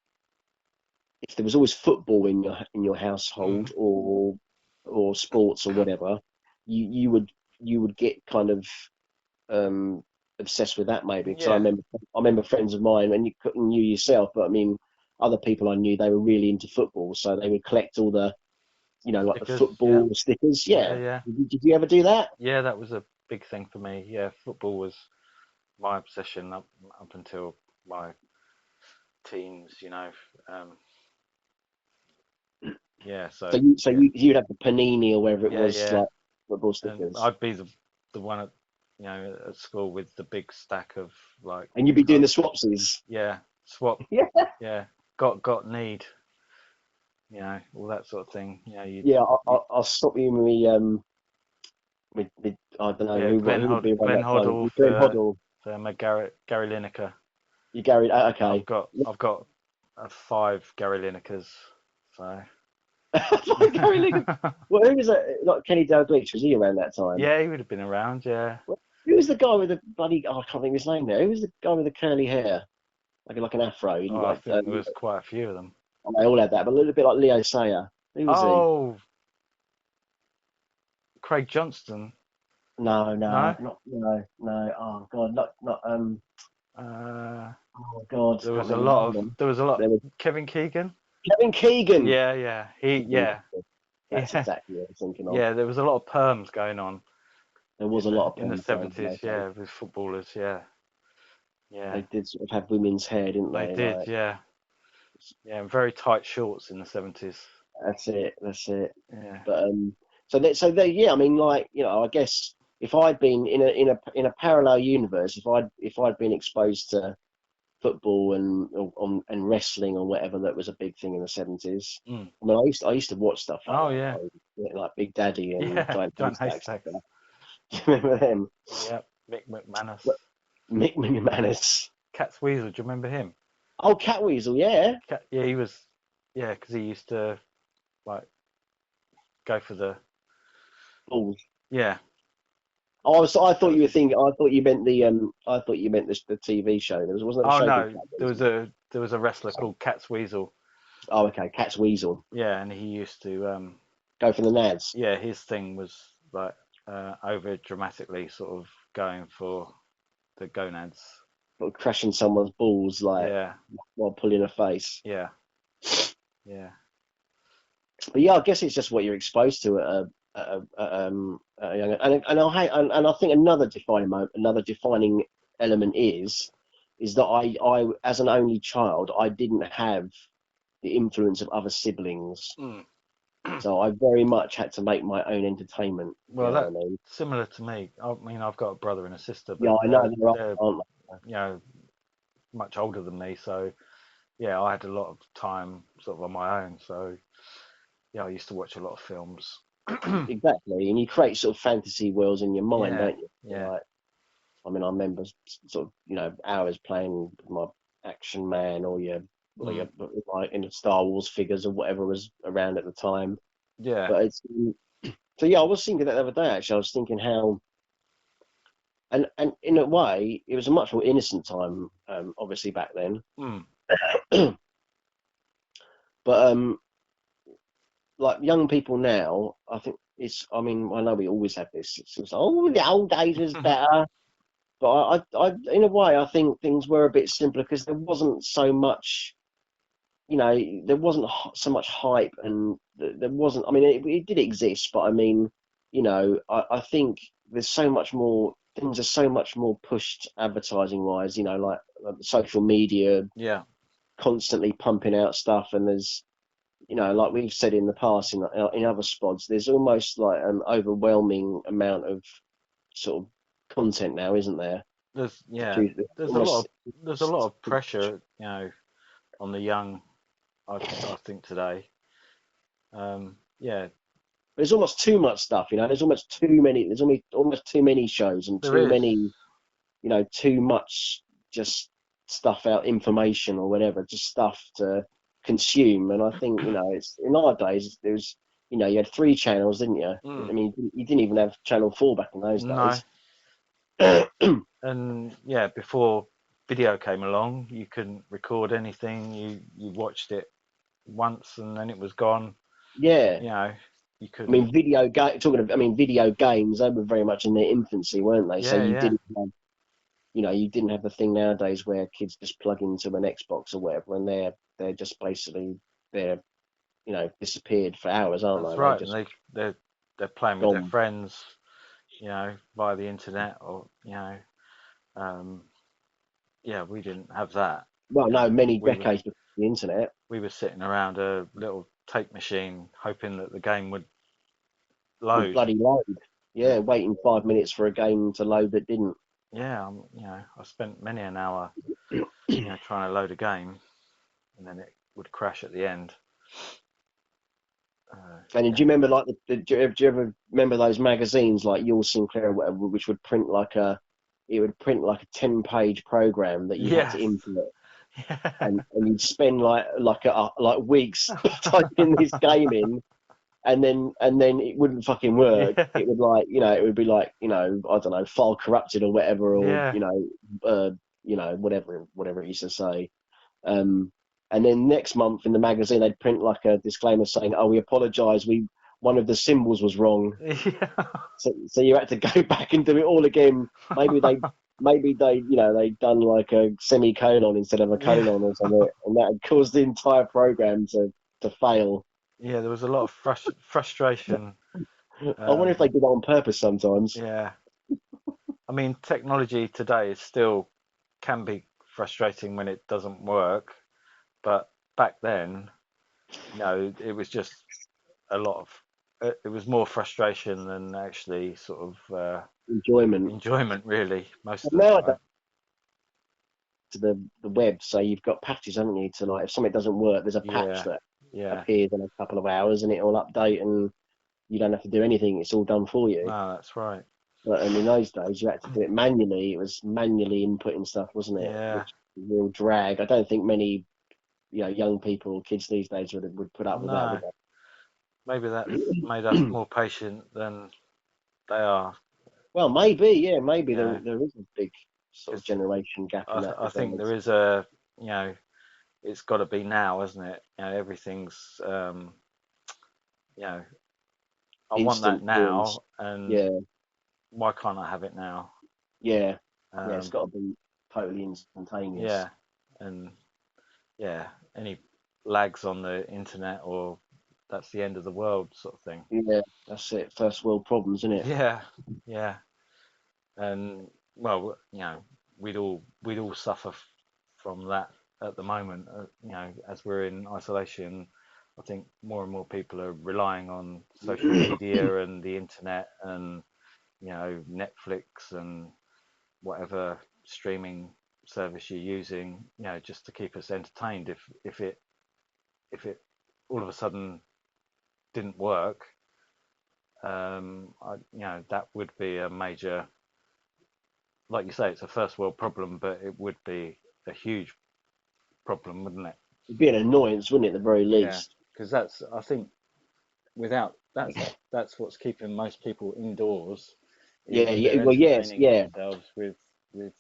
if there was always football in your household, Mm. or sports or whatever, you would get kind of um, obsessed with that maybe. Because I Yeah. remember friends of mine, and you couldn't knew yourself, but I mean other people I knew, they were really into football, so they would collect all the like the Stickers. Yeah. football stickers. Yeah. Yeah, Yeah. did you ever do that? Yeah. That was a big thing for me. Yeah. Football was my obsession up until my teens. Um, yeah. So So you so yeah. you you'd have the Panini or wherever it Yeah. was, Yeah. like football And stickers, I'd be the one at school with the big stack of like and you'd be doing the cards. swapsies. Yeah, swap. Yeah. Yeah, got need, all that sort of thing. Yeah, You I'll stop you with I don't know yeah, who would be around Glenn that time. Hoddle Glenn Hoddle. for Gary Lineker. You Gary. I've Okay. got I've got 5 Gary Linekers. So Gary Lineker. Well, who was that? Like Kenny Dalglish, was he around that time? yeah, he would have been around. Yeah. Who was the guy with the bloody? Oh, I can't think of his name now. Who was the guy with the curly hair, like an afro? He looked Oh, I like think there was quite a few of them. they all had that, but a little bit like Leo Sayer. Who was he? Oh, Craig Johnston. No, No. no, not no. Oh God, not Uh, Oh God, there can't was a think of his lot name. of Then. there was a lot. There was Kevin Keegan. Kevin Keegan. Yeah, yeah. He That's exactly what I was thinking of. yeah. There was a lot of perms going on There was a lot of in the perms going on. 70s. Yeah, with footballers. Yeah, yeah. They did sort of have women's hair, didn't They they? did. Like Yeah, yeah. And very tight shorts in the 70s. that's it, that's it. Yeah. But yeah. I mean, like I guess if I'd been in a parallel universe, if I'd been exposed to football and wrestling or whatever that was a big thing in the 70s. Mm. I mean, I used to watch stuff like Oh that, yeah. like Big Daddy and Yeah. Giant Giant Haystacks. haystacks. Do you remember them? Yeah. Mick McManus. Mick McManus. Cat's Weasel. Do you remember him? Oh, Catweasel, yeah. Yeah, he was. Yeah, because he used to like go for the. Oh, Yeah. I That thought you was were his. thinking. I thought you meant the TV show. Wasn't there a Oh show called no, Catweasel? there was a wrestler called Cat's Weasel. Oh, okay, Cat's Weasel. Yeah, and he used to Go for the nads. yeah, his thing was like over dramatically sort of going for the gonads. Crashing someone's balls like Yeah, while pulling a face. yeah, yeah. But yeah, I guess it's just what you're exposed to at a young and I think another defining element is that I as an only child I didn't have the influence of other siblings, Mm. so I very much had to make my own entertainment. You Well, know what I that's mean? similar to me. I mean, I've got a brother and a sister, Yeah, but I know there they're aren't much older than me. So yeah, I had a lot of time sort of on my own. So yeah, I used to watch a lot of films. exactly, and you create sort of fantasy worlds in your mind, Yeah, don't you? yeah. Like, I mean, I remember sort of hours playing with my Action Man or Mm. your like in the Star Wars figures or whatever was around at the time. Yeah. But it's so yeah, I was thinking that the other day actually. I was thinking how and in a way it was a much more innocent time, obviously back then. Mm. But like young people now, I think it's. I mean, I know we always have this. It's like, oh, the old days was better. But in a way, I think things were a bit simpler because there wasn't so much. There wasn't so much hype, and there wasn't. I mean, it did exist, but I mean, I think there's so much more. Things are so much more pushed advertising wise. Like social media Yeah. constantly pumping out stuff, and there's like we've said in the past in other spots, there's almost like an overwhelming amount of sort of content now, isn't there? There's yeah. To almost, There's a lot of pressure, on the young. I think today. Yeah, there's almost too much stuff. There's almost too many. There's almost too many shows and there too is. many. Too much just stuff out, information or whatever, just stuff to consume. And I think it's in our days there was you had 3 channels, didn't you? I Mm. mean, you didn't even have Channel 4 back in those No. days. And yeah, before video came along, you couldn't record anything. You watched it once and then it was gone. Yeah. You I mean, couldn't. video games, they were very much in their infancy, weren't they? So Yeah, yeah. you didn't have the thing nowadays where kids just plug into an Xbox or whatever, and they're just basically they're disappeared for hours, aren't That's they? They're right. just And they're playing with their gone. friends, via the internet or yeah, we didn't have that. Well, no, many We were decades before the internet. we were sitting around a little tape machine hoping that the game would Would load. bloody load. Yeah, And waiting 5 minutes for a game to load that didn't. yeah, I spent many an hour, trying to load a game, and then would crash at the end. And Yeah. do you remember like do you ever remember those magazines like Yours Sinclair or whatever, which would print like a 10-page program that you had to Yes. input, Yeah. and you'd spend like weeks typing this game in, and then it wouldn't fucking work. Yeah. It would it would be like, I don't know, file corrupted or whatever, or Yeah. whatever it used to say. And then next month in the magazine they'd print like a disclaimer saying, "Oh, we apologise. One of the symbols was wrong." Yeah. So you had to go back and do it all again. They'd done like a semicolon instead of a Yeah. colon or something, and that had caused the entire program to fail. Yeah, there was a lot of frustration. I wonder if they did that on purpose sometimes. Yeah. I mean, technology today is still can be frustrating when it doesn't work, but back then, it was just a lot of it was more frustration than actually sort of Enjoyment. enjoyment, really, most And of the nowadays, time. to the web, so you've got patches, haven't you? To like, if something doesn't work, there's a patch Yeah, that yeah. appears in a couple of hours, and it'll update, and you don't have to do anything. It's all done for you. No, that's right. But in those days, you had to do it manually. It was manually inputting stuff, wasn't it? Yeah. Which is a real drag. I don't think many, young people or kids these days would put up with that, would No, maybe that's made us they? more patient than they are. Well, maybe, yeah, maybe You know, there is a big sort of because generation gap in that I think there regard. is you know, it's got to be now, isn't it? Everything's, you know, I want that Instant feels. now, and Yeah, why can't I have it now? yeah, yeah. It's Um, got to be totally instantaneous. yeah, and yeah, any lags on the internet or that's the end of the world sort of thing. Yeah, that's it. First world problems, isn't it? Yeah, yeah, and well, we'd all suffer from that at the moment. As we're in isolation, I think more and more people are relying on social media and the internet and Netflix and whatever streaming service you're using, just to keep us entertained. If it all of a sudden didn't work, that would be a major, like you say, it's a first world problem, but it would be a huge problem, wouldn't it? It'd be an annoyance, wouldn't it, at the very Yeah, least? because I think without that's what's keeping most people indoors, Yeah, is yeah. they're Well, yes, entertaining yeah, themselves with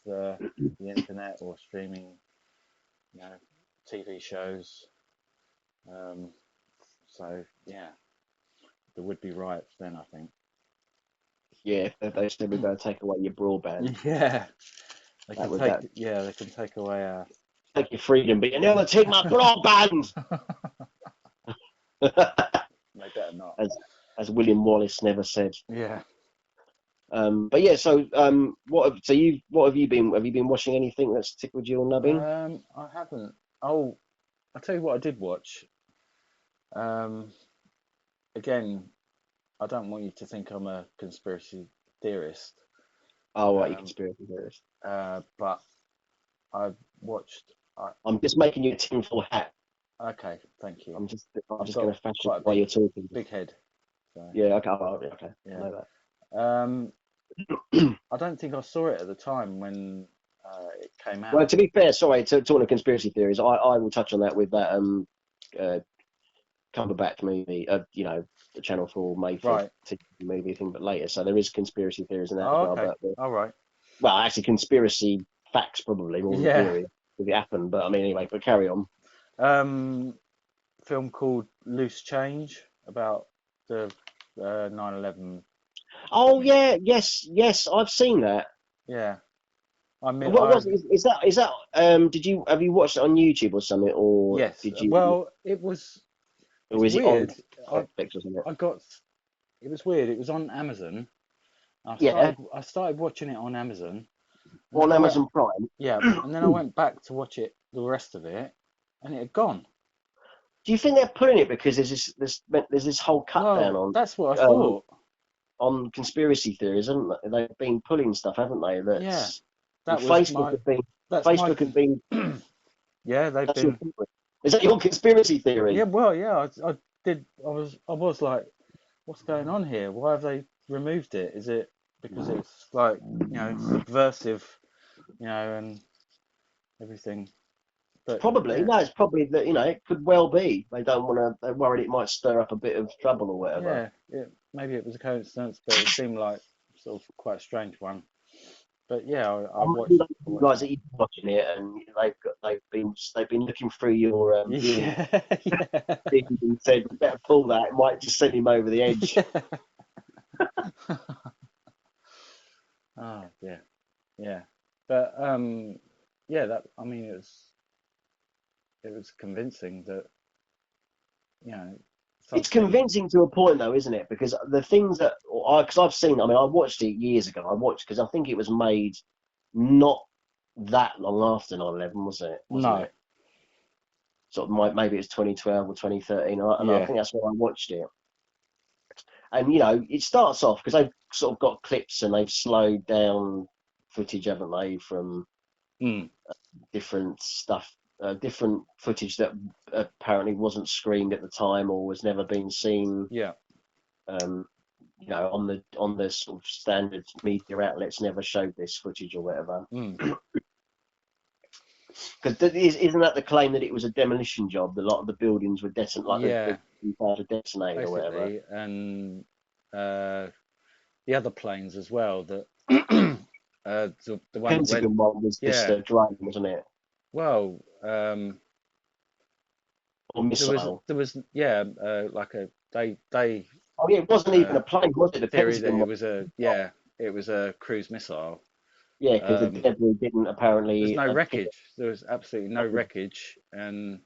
the internet or streaming, you know, TV shows. Um, so yeah, there would be riots then, I think. yeah. If they said we're going to take away your broadband, Yeah, that would that they can take away our. take your freedom, but you're never take my broadband. They better not. as as William Wallace never said. Yeah. But yeah, so what have you been? Have you been watching anything that's tickled your nubbin? I haven't. Oh, I'll tell you what I did watch. Um, Again, I don't want you to think I'm a conspiracy theorist, Oh, right, you um, conspiracy theorist. but I've watched. I'm just making you a tinfoil hat. Okay, thank you. I'm I've just going got to fashion quite it a while you're talking. big head. So Yeah, okay, okay, I yeah. know Um, that. I don't think I saw it at the time when it came Well, out. to be fair, sorry, talking of conspiracy theories, I will touch on that with that uh, Cumberbatch movie, the Channel 4 made for Right. TV movie thing, but later. So there is conspiracy theories in that as Oh, well. okay. But All right. well, actually, conspiracy facts probably more than Yeah. theory if it happened. But I mean, anyway, but carry on. Film called Loose Change about the 9/11 Oh bombing. yeah, yes, I've seen that. Yeah. I mean, What was it? Is that have you watched it on YouTube or something, or yes. did you, Well, or it's is it on weird. I Netflix or something? I got it was weird. It was on Amazon. Yeah, I started watching it on Amazon, and then on I went Amazon Prime. yeah, and then I went back to watch it the rest of it, and it had gone. Do you think they're putting it because there's this whole cut down Well, that's what I um, thought. on conspiracy theories, haven't they? They've been pulling stuff, haven't they? Yeah, And that was Facebook my has been that's my Facebook has been yeah. They've that's your been theory. Is that your conspiracy theory? Yeah, well, yeah, I did. I was like, what's going on here? Why have they removed it? Is it because it's like, subversive, and everything? It's But probably yeah, no. It's probably that it could well be they don't want to. They're worried it might stir up a bit of trouble or whatever. yeah, maybe it was a coincidence, but it seemed like sort of quite a strange one. But yeah, I I'm watched. I watched guys that it. you've been watching it, and they've been looking through your viewing. Yeah, yeah, And said, "Better pull that. It might just send him over the edge." yeah. Oh, yeah, yeah. But yeah. That I mean, it was convincing that you know It's something. convincing to a point, though, isn't it? Because the things that because I've seen. I mean, I watched it years ago. I watched because I think it was made not that long after 9/11, was it? Wasn't No, it? Sort of maybe it was 2012 or 2013, and I yeah, think that's when I watched it. And it starts off because they've sort of got clips and they've slowed down footage, haven't they, from mm, different stuff, different footage that apparently wasn't screened at the time or was never been seen. yeah, Um, on the sort of standard media outlets never showed this footage or whatever. mm, Because isn't that the claim that it was a demolition job? A lot of the buildings were like yeah, the were detonated or whatever. basically, and uh, the other planes as well. That the one that went, Pentagon one was just yeah. a drone, wasn't it? Well, Or missile. there was yeah, like they Oh yeah, it wasn't even uh, a plane, was it? The theory that Pentagon it one. was a cruise missile. Yeah, because the Um, debris didn't there's apparently no appear. wreckage. There was absolutely no wreckage, and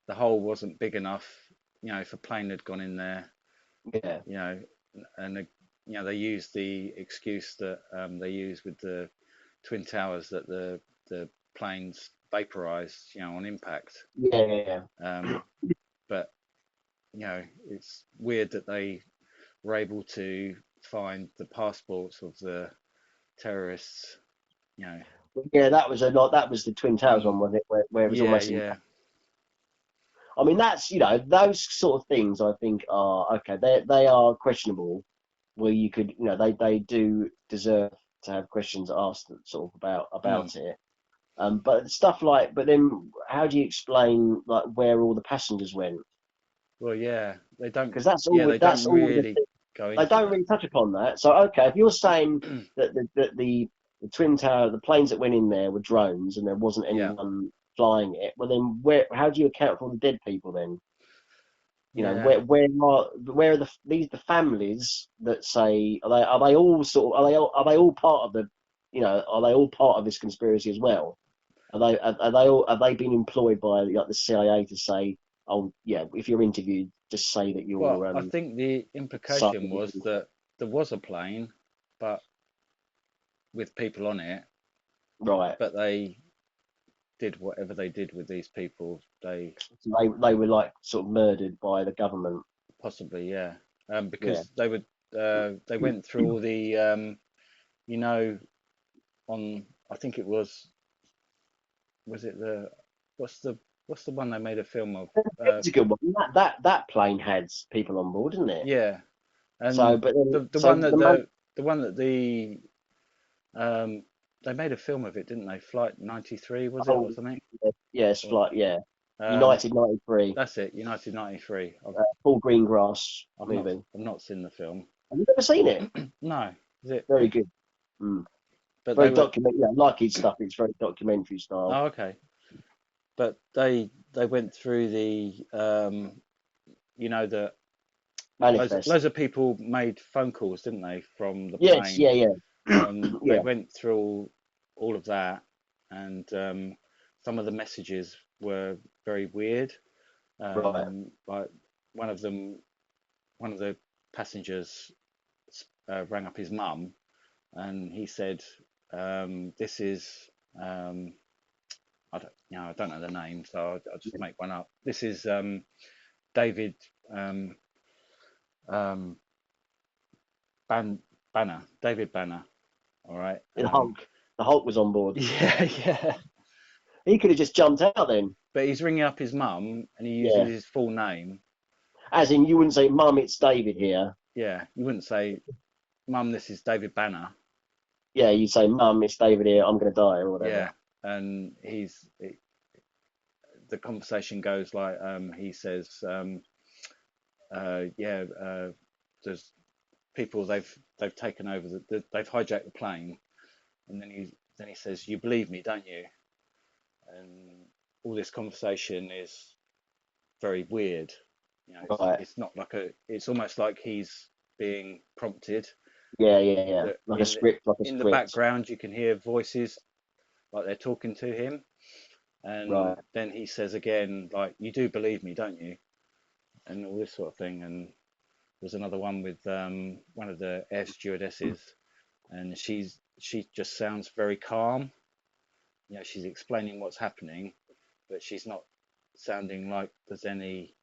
the hole wasn't big enough. If a plane had gone in there, Yeah, you know, and they used the excuse that they use with the twin towers that the planes vaporized, on impact. yeah, yeah, Um, but it's weird that they were able to find the passports of the terrorists. You know, yeah. That was a lot. That was the Twin Towers mm, one, wasn't it? Where it was yeah, almost. yeah, I mean, that's those sort of things. I think are okay. They are questionable. Where you could, they do deserve to have questions asked sort of mm, about it. But stuff like, but then how do you explain like where all the passengers went? well, yeah, they don't, Because yeah, they that's don't all the really go they into don't that. really touch upon that. So okay, if you're saying that the twin tower, the planes that went in there were drones and there wasn't Yeah, anyone flying it, well then how do you account for all the dead people then? yeah. Where are the families that say are they all sort of, are they all part of the are they all part of this conspiracy as well? Are they all, have they been employed by like the CIA to say, oh yeah, if you're interviewed, just say that Well, you're I think the son. implication was that there was a plane, but with people on it, Right. but they did whatever they did with these people. They So they were like sort of murdered by the government. possibly, yeah, Yeah. because they went through all the, you know, on I think it was it the what's the what's the one they made a film of? It's a good one. That plane had people on board, didn't it? Yeah, So, and but then the so one that the main the one that the um they made a film of it, didn't they? Flight 93 was it or oh something? yes, Or flight yeah, um United 93, that's it, United 93. Paul Greengrass I've not movie. I've not seen the film. Have you never seen it? No, is it? Very good. Mm. But they Very were document. Yeah, I like his stuff. It's very documentary style. oh okay. But they went through the the Manifest. loads of people made phone calls, didn't they, from the Yes. plane, Yeah. Yeah. and they Yeah. went through all of that, and some of the messages were very weird. Right. Like one of them, one of the passengers rang up his mum, and he said, "This is I don't know the name, so I'll just make one up. This is David um, um, Banner, David Banner. All right. The Hulk. The Hulk was on board. Yeah, yeah. He could have just jumped out then. But he's ringing up his mum and he uses Yeah. his full name. As in, you wouldn't say, "Mum, it's David here." Yeah, you wouldn't say, "Mum, this is David Banner." Yeah, you say, "Mum, it's David here. I'm going to die," or whatever. Yeah, and the conversation goes like, he says, yeah, there's people they've taken over they've hijacked the plane, and then he says, "You believe me, don't you?" And all this conversation is very weird. You know, Right. it's not like it's almost like he's being prompted. Yeah, yeah, yeah. That Like a script, like a in the script. background you can hear voices like they're talking to him, and Right. then he says again like, "You do believe me, don't you?" And all this sort of thing. And there's another one with one of the air stewardesses, and she just sounds very calm. You know, she's explaining what's happening, but she's not sounding like there's any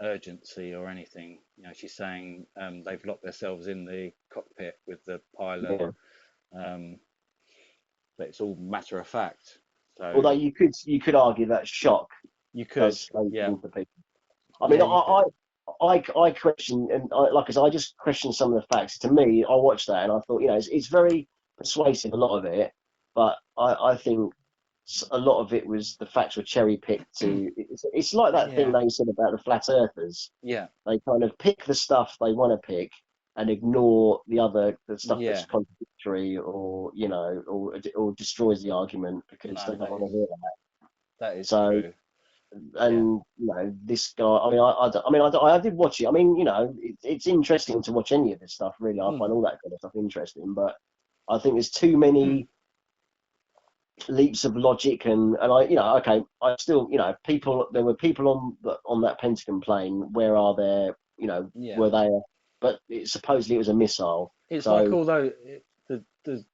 urgency or anything. You know, she's saying they've locked themselves in the cockpit with the pilot, Yeah. um, but it's all matter of fact. Although So you could argue that shock you does could, slow yeah, things for people. I mean, yeah, you could, I question, and like I said, I just question some of the facts. To me, I watched that and I thought, it's very persuasive, a lot of it, but I think a lot of it was the facts were cherry picked to. It's like that thing yeah, they said about the flat earthers. yeah, They kind of pick the stuff they want to pick and ignore the stuff that's yeah. contradictory, or or destroys the argument because No, they don't want to hear that. that is So, true. Yeah, and this guy. I mean, I did watch it. I mean, it's interesting to watch any of this stuff. Really, I mm, find all that kind of stuff interesting. But I think there's too many leaps of logic, and okay, I still, people. There were people on that Pentagon plane. Where are they? yeah. Were they? But supposedly it was a missile. It's like So the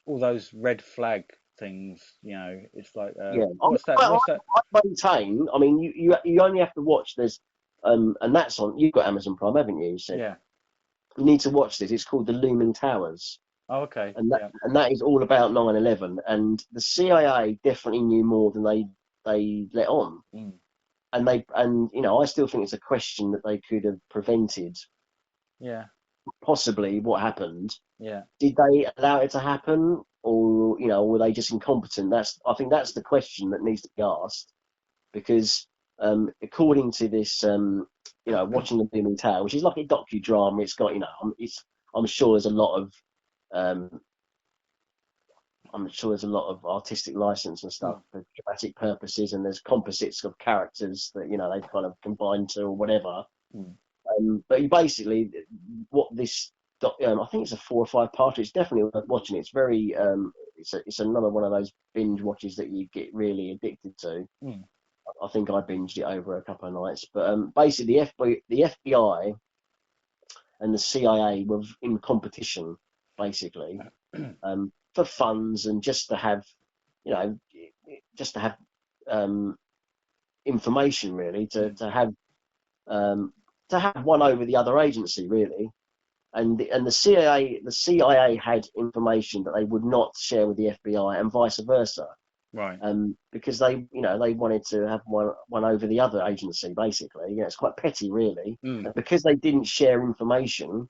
all those red flag things. You know, it's like yeah, what's that? What's that? I maintain. I mean, you only have to watch this. And that's on. You've got Amazon Prime, haven't you? You said Yeah. you need to watch this. It's called The Looming Towers, Oh, okay. and that Yeah. and that is all about 9/11. And the CIA definitely knew more than they let on. Mm, And I still think it's a question that they could have prevented. yeah. Possibly what happened. Yeah. Did they allow it to happen, or were they just incompetent? I think that's the question that needs to be asked, because according to this, watching the Looming Tower, which is like a docudrama, it's got, I'm sure there's a lot of, um, I'm sure there's a lot of artistic license and stuff Mm, for dramatic purposes, and there's composites of characters that they've kind of combined to or whatever. mm, But basically, what this, I think it's a 4 or 5 part. It's definitely worth watching. It's very, it's another one of those binge watches that you get really addicted to. mm, I think I binged it over a couple of nights. But basically, the FBI and the CIA were in competition, basically, for funds and you know, just to have um, information, really, mm. um, to have one over the other agency, really. And the CIA had information that they would not share with the FBI, and vice versa. Right. Because they wanted to have one over the other agency, basically. It's quite petty, really. Mm, And because they didn't share information,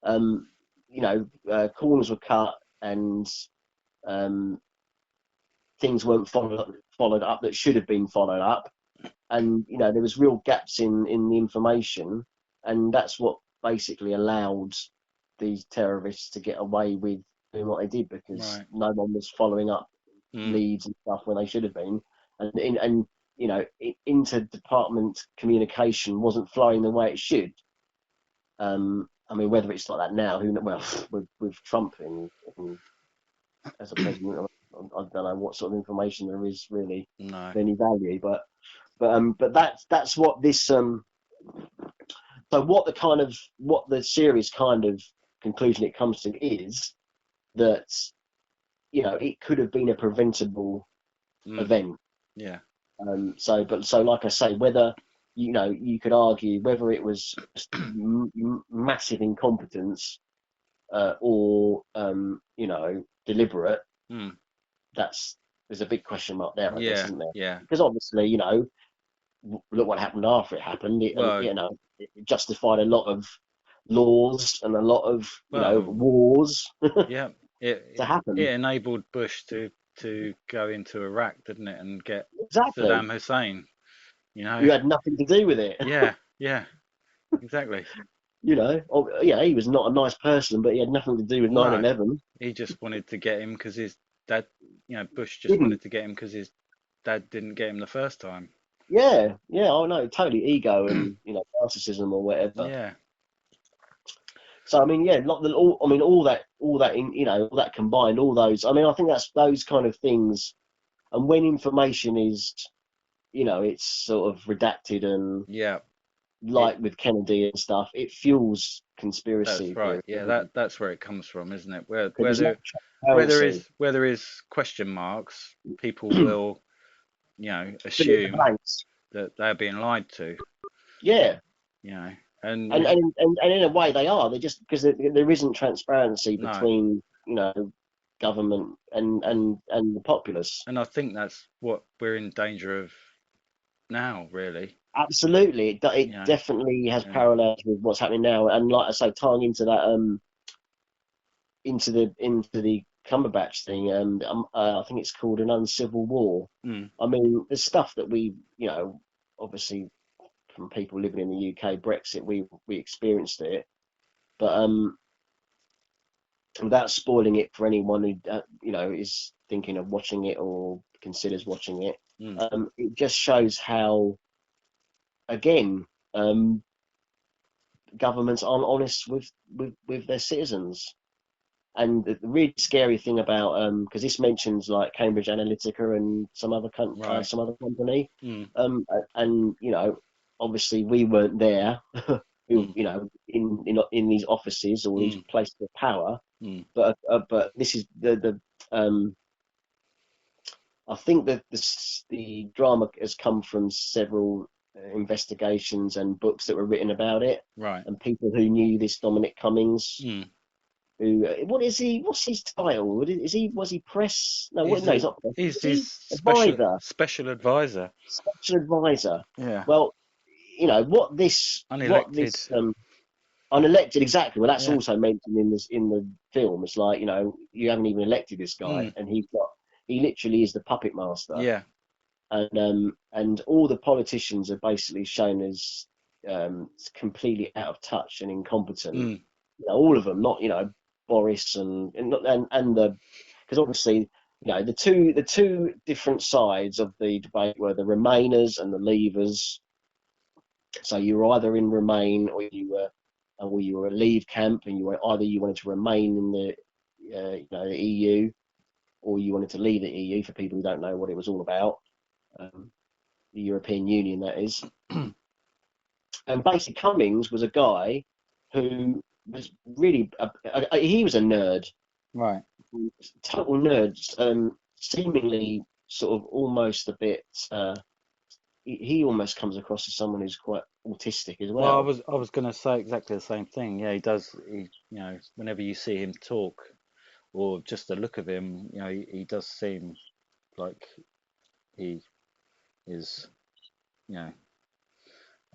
um, corners were cut, and um, things weren't followed up that should have been followed up. And there was real gaps in the information, and that's what basically allowed these terrorists to get away with doing what they did, because right. no one was following up Mm, leads and stuff when they should have been, and interdepartment communication wasn't flowing the way it should. I mean, whether it's like that now, who well, with Trump as a president, I don't know what sort of information there is really no. of any value, but that's what this so what the series kind of conclusion it comes to is that it could have been a preventable Mm, event. yeah. So like I say, whether you could argue whether it was just massive incompetence, or deliberate. Mm, That's there's a big question mark there, I guess, Yeah, isn't there? yeah. Because obviously, look what happened after it happened. Well, It justified a lot of laws and a lot of well, wars yeah. to It happen. enabled Bush to go into Iraq, didn't it, and get Exactly. Saddam Hussein. You know. You had nothing to do with it. Yeah, yeah, exactly. Yeah, he was not a nice person, but he had nothing to do with No, 9/11. he just wanted to get him because his dad, Bush just Didn't. wanted to get him because his dad didn't get him the first time. Yeah, yeah, I know, totally ego and narcissism or whatever. Yeah, So I mean, yeah, all that all that combined, all those. I mean, I think that's those kind of things. And when information is, it's sort of redacted and yeah. It like with Kennedy and stuff, it fuels That's conspiracy right. theory. Yeah, that's where it comes from, isn't it? Where Because there's no transparency. where there is question marks, people will Fill in the assume blanks. that they're being lied to. Yeah, You know, and and in a way they are. They're just because there isn't transparency no, between government and the populace. and I think that's what we're in danger of now, really. Absolutely, it You know, definitely has and parallels with what's happening now. And like I say, tying into that, into the Cumberbatch thing, I think it's called an uncivil war. mm, I mean, there's stuff that we, obviously from people living in the UK, Brexit, we experienced it, but without spoiling it for anyone who is thinking of watching it or considers watching it, mm, it just shows how, again, governments aren't honest with their citizens. And the really scary thing about because this mentions like Cambridge Analytica and right, some other company, mm, and obviously we weren't there, mm, in these offices or these mm, places of power, mm, but this is the I think that the drama has come from several investigations and books that were written about it, right, and people who knew this Dominic Cummings. mm. Who? What is he? What's his title? Is he? Was he press? No, He's no, he's the not press. he's Is his he advisor? special advisor. Special advisor. Yeah, Well, what this unelected. unelected exactly. Well, that's Yeah, also mentioned in the film. It's like you haven't even elected this guy, mm, and he literally is the puppet master, yeah, and all the politicians are basically shown as completely out of touch and incompetent. mm, All of them, not Boris and the because obviously the two different sides of the debate were the Remainers and the Leavers. So you were either in Remain or you were a Leave camp, and you wanted to remain in the EU, or you wanted to leave the EU. For people who don't know what it was all about, the European Union, that is. And basically, Cummings was a guy who was really he was a nerd, right. total nerd, seemingly sort of almost a bit. He almost comes across as someone who's quite autistic as Well, well. I was going to say exactly the same thing. Yeah, he does. Whenever you see him talk or just the look of him, he does seem like he is, you know,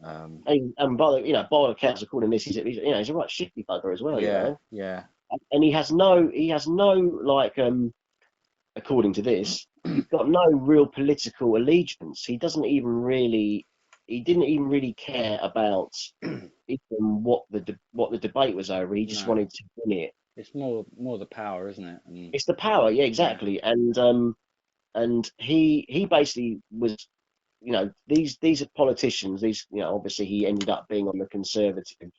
um, And by by all accounts, according to this, he's a right shifty bugger as well. yeah, yeah, And he has no like according to this, he's got no real political allegiance. He didn't even really care about even what the debate was over. He just no, wanted to win it. it's more the power, isn't it? And It's the power, yeah, yeah, exactly. And he basically was, these are politicians. These, obviously he ended up being on the Conservative,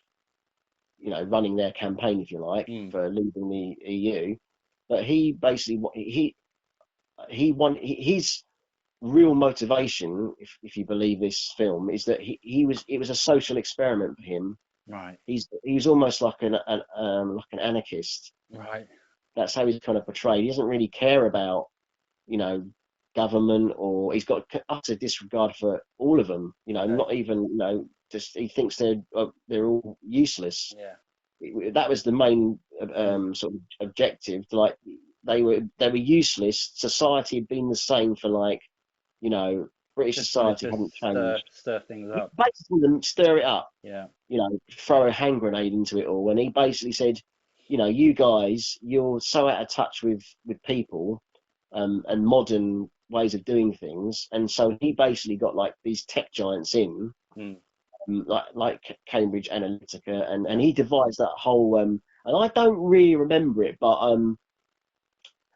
running their campaign, if you like, mm, for leaving the EU. But he basically his real motivation, if you believe this film, is that it was a social experiment for him. right, He's almost like like an anarchist. right, That's how he's kind of portrayed. He doesn't really care about you know government, or he's got utter disregard for all of them. okay, Not even just he thinks they're all useless. yeah, That was the main mm, sort of objective. Like they were useless. Society had been the same for like, you know, British Just wanted society to hadn't changed. stir things up. Basically, them stir it up, Yeah. you know, throw a hand grenade into it all. And he basically said, you know, you guys, you're so out of touch with people, and modern ways of doing things. And so he basically got like these tech giants in, Mm. like Cambridge Analytica, and Yeah. he devised that whole. And I don't really remember it, but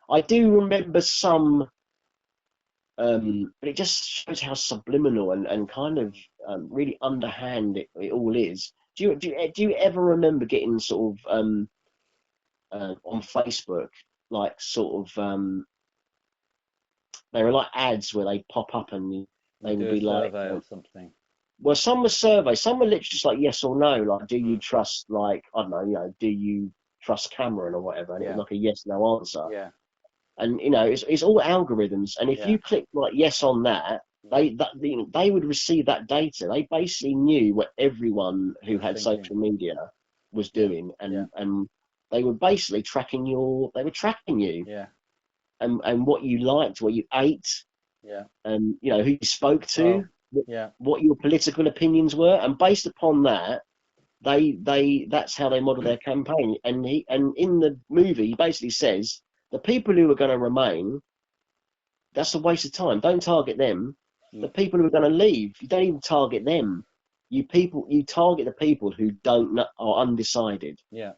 I do remember some. But it just shows how subliminal and kind of really underhand it all is. Do you ever remember getting sort of on Facebook, like sort of they were like ads where they pop up and You they would do a be like, survey or something. well, some were surveys, some were literally just like yes or no, like do you Mm. trust, like I don't know, you know, do you trust Cameron or whatever, and it was Yeah. like a yes no answer. Yeah. And you know it's all algorithms, and if Yeah. you click like yes on that, you know, they would receive that data. They basically knew what everyone who Was had thinking. social media was Yeah. doing, Yeah. and they were basically tracking you, Yeah. and what you liked, what you ate, Yeah. and you know who you spoke to, Well. Yeah. what your political opinions were, and based upon that, that's how they model their campaign. And in the movie, he basically says the people who are going to remain, that's a waste of time. Don't target them. The Mm. people who are going to leave, you don't even target them. You target the people who don't know, are undecided. Yeah.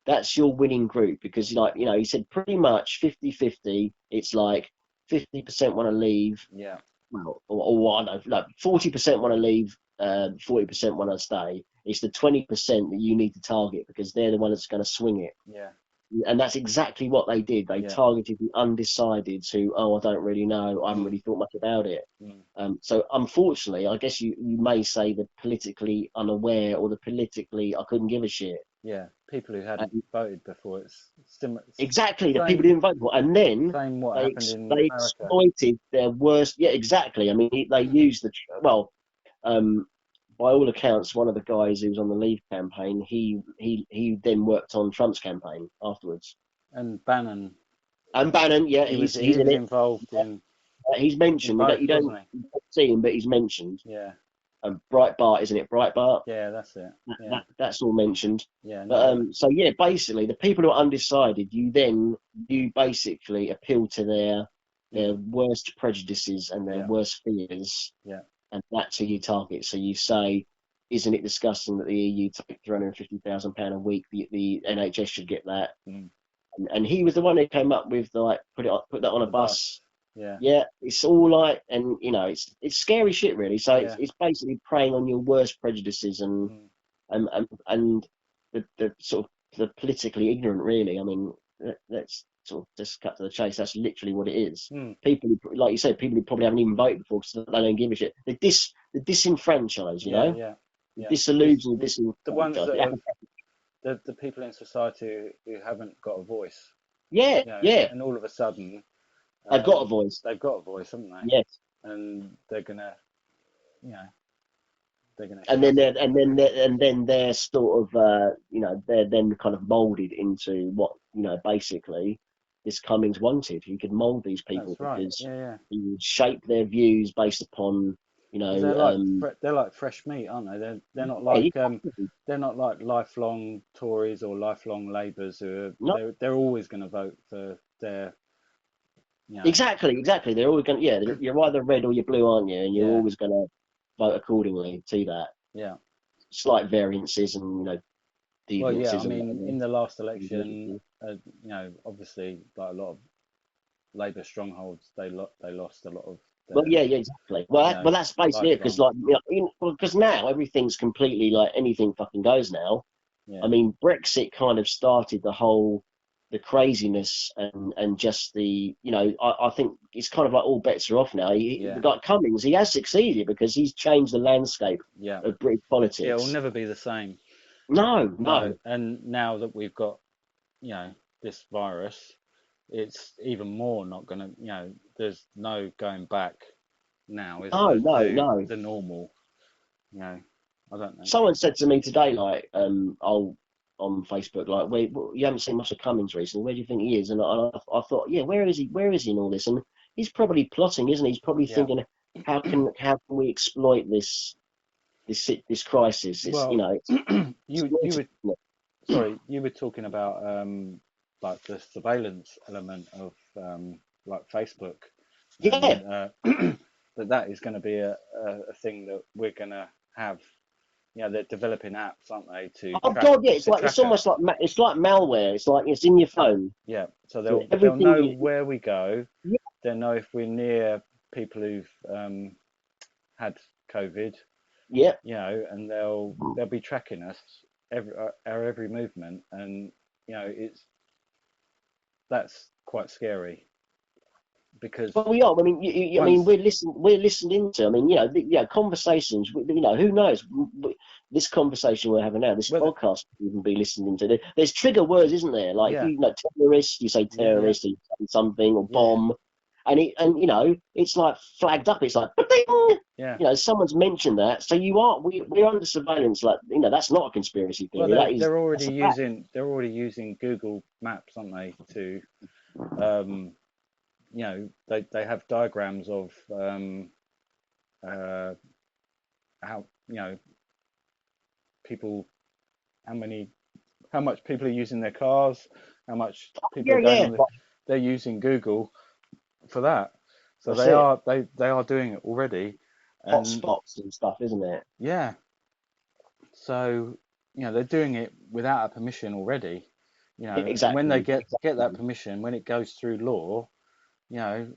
That's your winning group, because like, you know, he said pretty much 50-50. It's like 50% want to leave, Yeah. well, or I don't know, 40% want to leave, 40% want to stay. It's the 20% that you need to target, because they're the one that's going to swing it. Yeah. And that's exactly what they did. They Yeah. targeted the undecided who, oh, I don't really know, I haven't really thought much about it. So unfortunately, I guess you may say the politically unaware, or the politically I couldn't give a shit. Yeah. People who hadn't voted before. It's similar. Exactly, the people Same. who didn't vote for, and then Same what happened in they America. exploited their worst. Yeah, exactly. I mean, they used well. Um, by all accounts, one of the guys who was on the Leave campaign, he then worked on Trump's campaign afterwards. And Bannon. And Bannon, yeah, He was he's in it. involved in He's mentioned. both, You don't wasn't see him, but he's mentioned. he? Yeah. Breitbart, isn't it? Breitbart. Yeah. That's it. Yeah. That's all mentioned. Yeah. But No. so yeah, basically, the people who are undecided, you basically appeal to their worst prejudices and their Yeah. worst fears, Yeah. and that's who you target. So you say, isn't it disgusting that the EU take £350,000 a week? The NHS should get that. Mm. And he was the one who came up with the like put that on a The bus. Yeah. Yeah, it's all like, and you know, it's scary shit, really. So Yeah. it's basically preying on your worst prejudices and the sort of the politically ignorant, really. I mean, let's sort of just cut to the chase. That's literally what it is. Mm. People who, like you said, people who probably haven't even voted before because they don't give a shit. The disenfranchised, you Yeah. know, Yeah. the Yeah. disillusioned, The ones disenfranchised. that have the people in society who haven't got a voice. Yeah, You know, yeah, and all of a sudden, they've got a voice. they've got a voice, haven't they? Yes. And they're gonna, you know, they're gonna. And then they're sort of you know, they're then kind of molded into what, you know, basically this Cummings wanted. He could mold these people That's right. because Yeah, yeah. he would shape their views based upon, you Because know, they're like fresh meat, aren't they? They're not yeah, like they're not like lifelong Tories or lifelong Labours who no, they're always going to vote for their, you know. exactly. They're always going, yeah, you're either red or you're blue, aren't you? And you're Yeah. always going to vote accordingly to that. Yeah. Slight variances and, you know, Well, yeah. deviances I and mean, in the last election, whatever. you know, obviously, like a lot of Labour strongholds, they lost a lot of Well, their, yeah, exactly. Well, you know, well, that's basically it. Because, lifelong. like, you know, because now everything's completely like anything fucking goes now. Yeah. I mean, Brexit kind of started the craziness and just the, you know, I think it's kind of like all bets are off now. Yeah. The guy Cummings, he has succeeded because he's changed the landscape Yeah. of British It'll politics. never be the same. No. And now that we've got, you know, this virus, it's even more not going to, you know, there's no going back now, is there, to No. the normal, you know, I don't know. Someone said to me today, like, oh, on Facebook, like, where you haven't seen much of Cummings recently. Where do you think he is? And I thought, yeah, where is he? Where is he in all this? And he's probably plotting, isn't he? He's probably Yeah. thinking, how can we exploit this crisis? It's Well, it's you exploited, were isn't it? sorry, you were talking about like the surveillance element of like Facebook, Yeah. and that is going to be a thing that we're going to have. You know, they're developing apps, aren't they, to Oh track God, yeah. It's like it's track us. almost like it's like malware. It's like it's in your phone. Yeah, so So they'll everything know you, where we go. yeah, They'll know if we're near people who've had COVID. yeah. You know, and they'll be tracking us our every movement, and you know, that's quite scary because Well, we are. I mean, I mean, once we're listened into. I mean, conversations. Who knows? This conversation we're having now, this whether podcast, you can be listening into. There's trigger words, isn't there? Like if yeah you know terrorist, you say yeah yeah terrorist, you say something or yeah yeah bomb, and it's like flagged up. It's like, "Ba-ding!" yeah. Someone's mentioned that. So we're under surveillance. Like that's not a conspiracy Well, theory. That's a fact. they're already using Google Maps, aren't they, to um, you know, they have diagrams of uh, how, you know, people, how many, how much people are using their cars, how much people Yeah, are going yeah. on Like, they're using Google for that. So that's it. they are doing it already, and Hotspots and stuff, isn't it? yeah, so you know they're doing it without a permission already, you Yeah, know, and when they exactly. get that permission, when it goes through law, you know,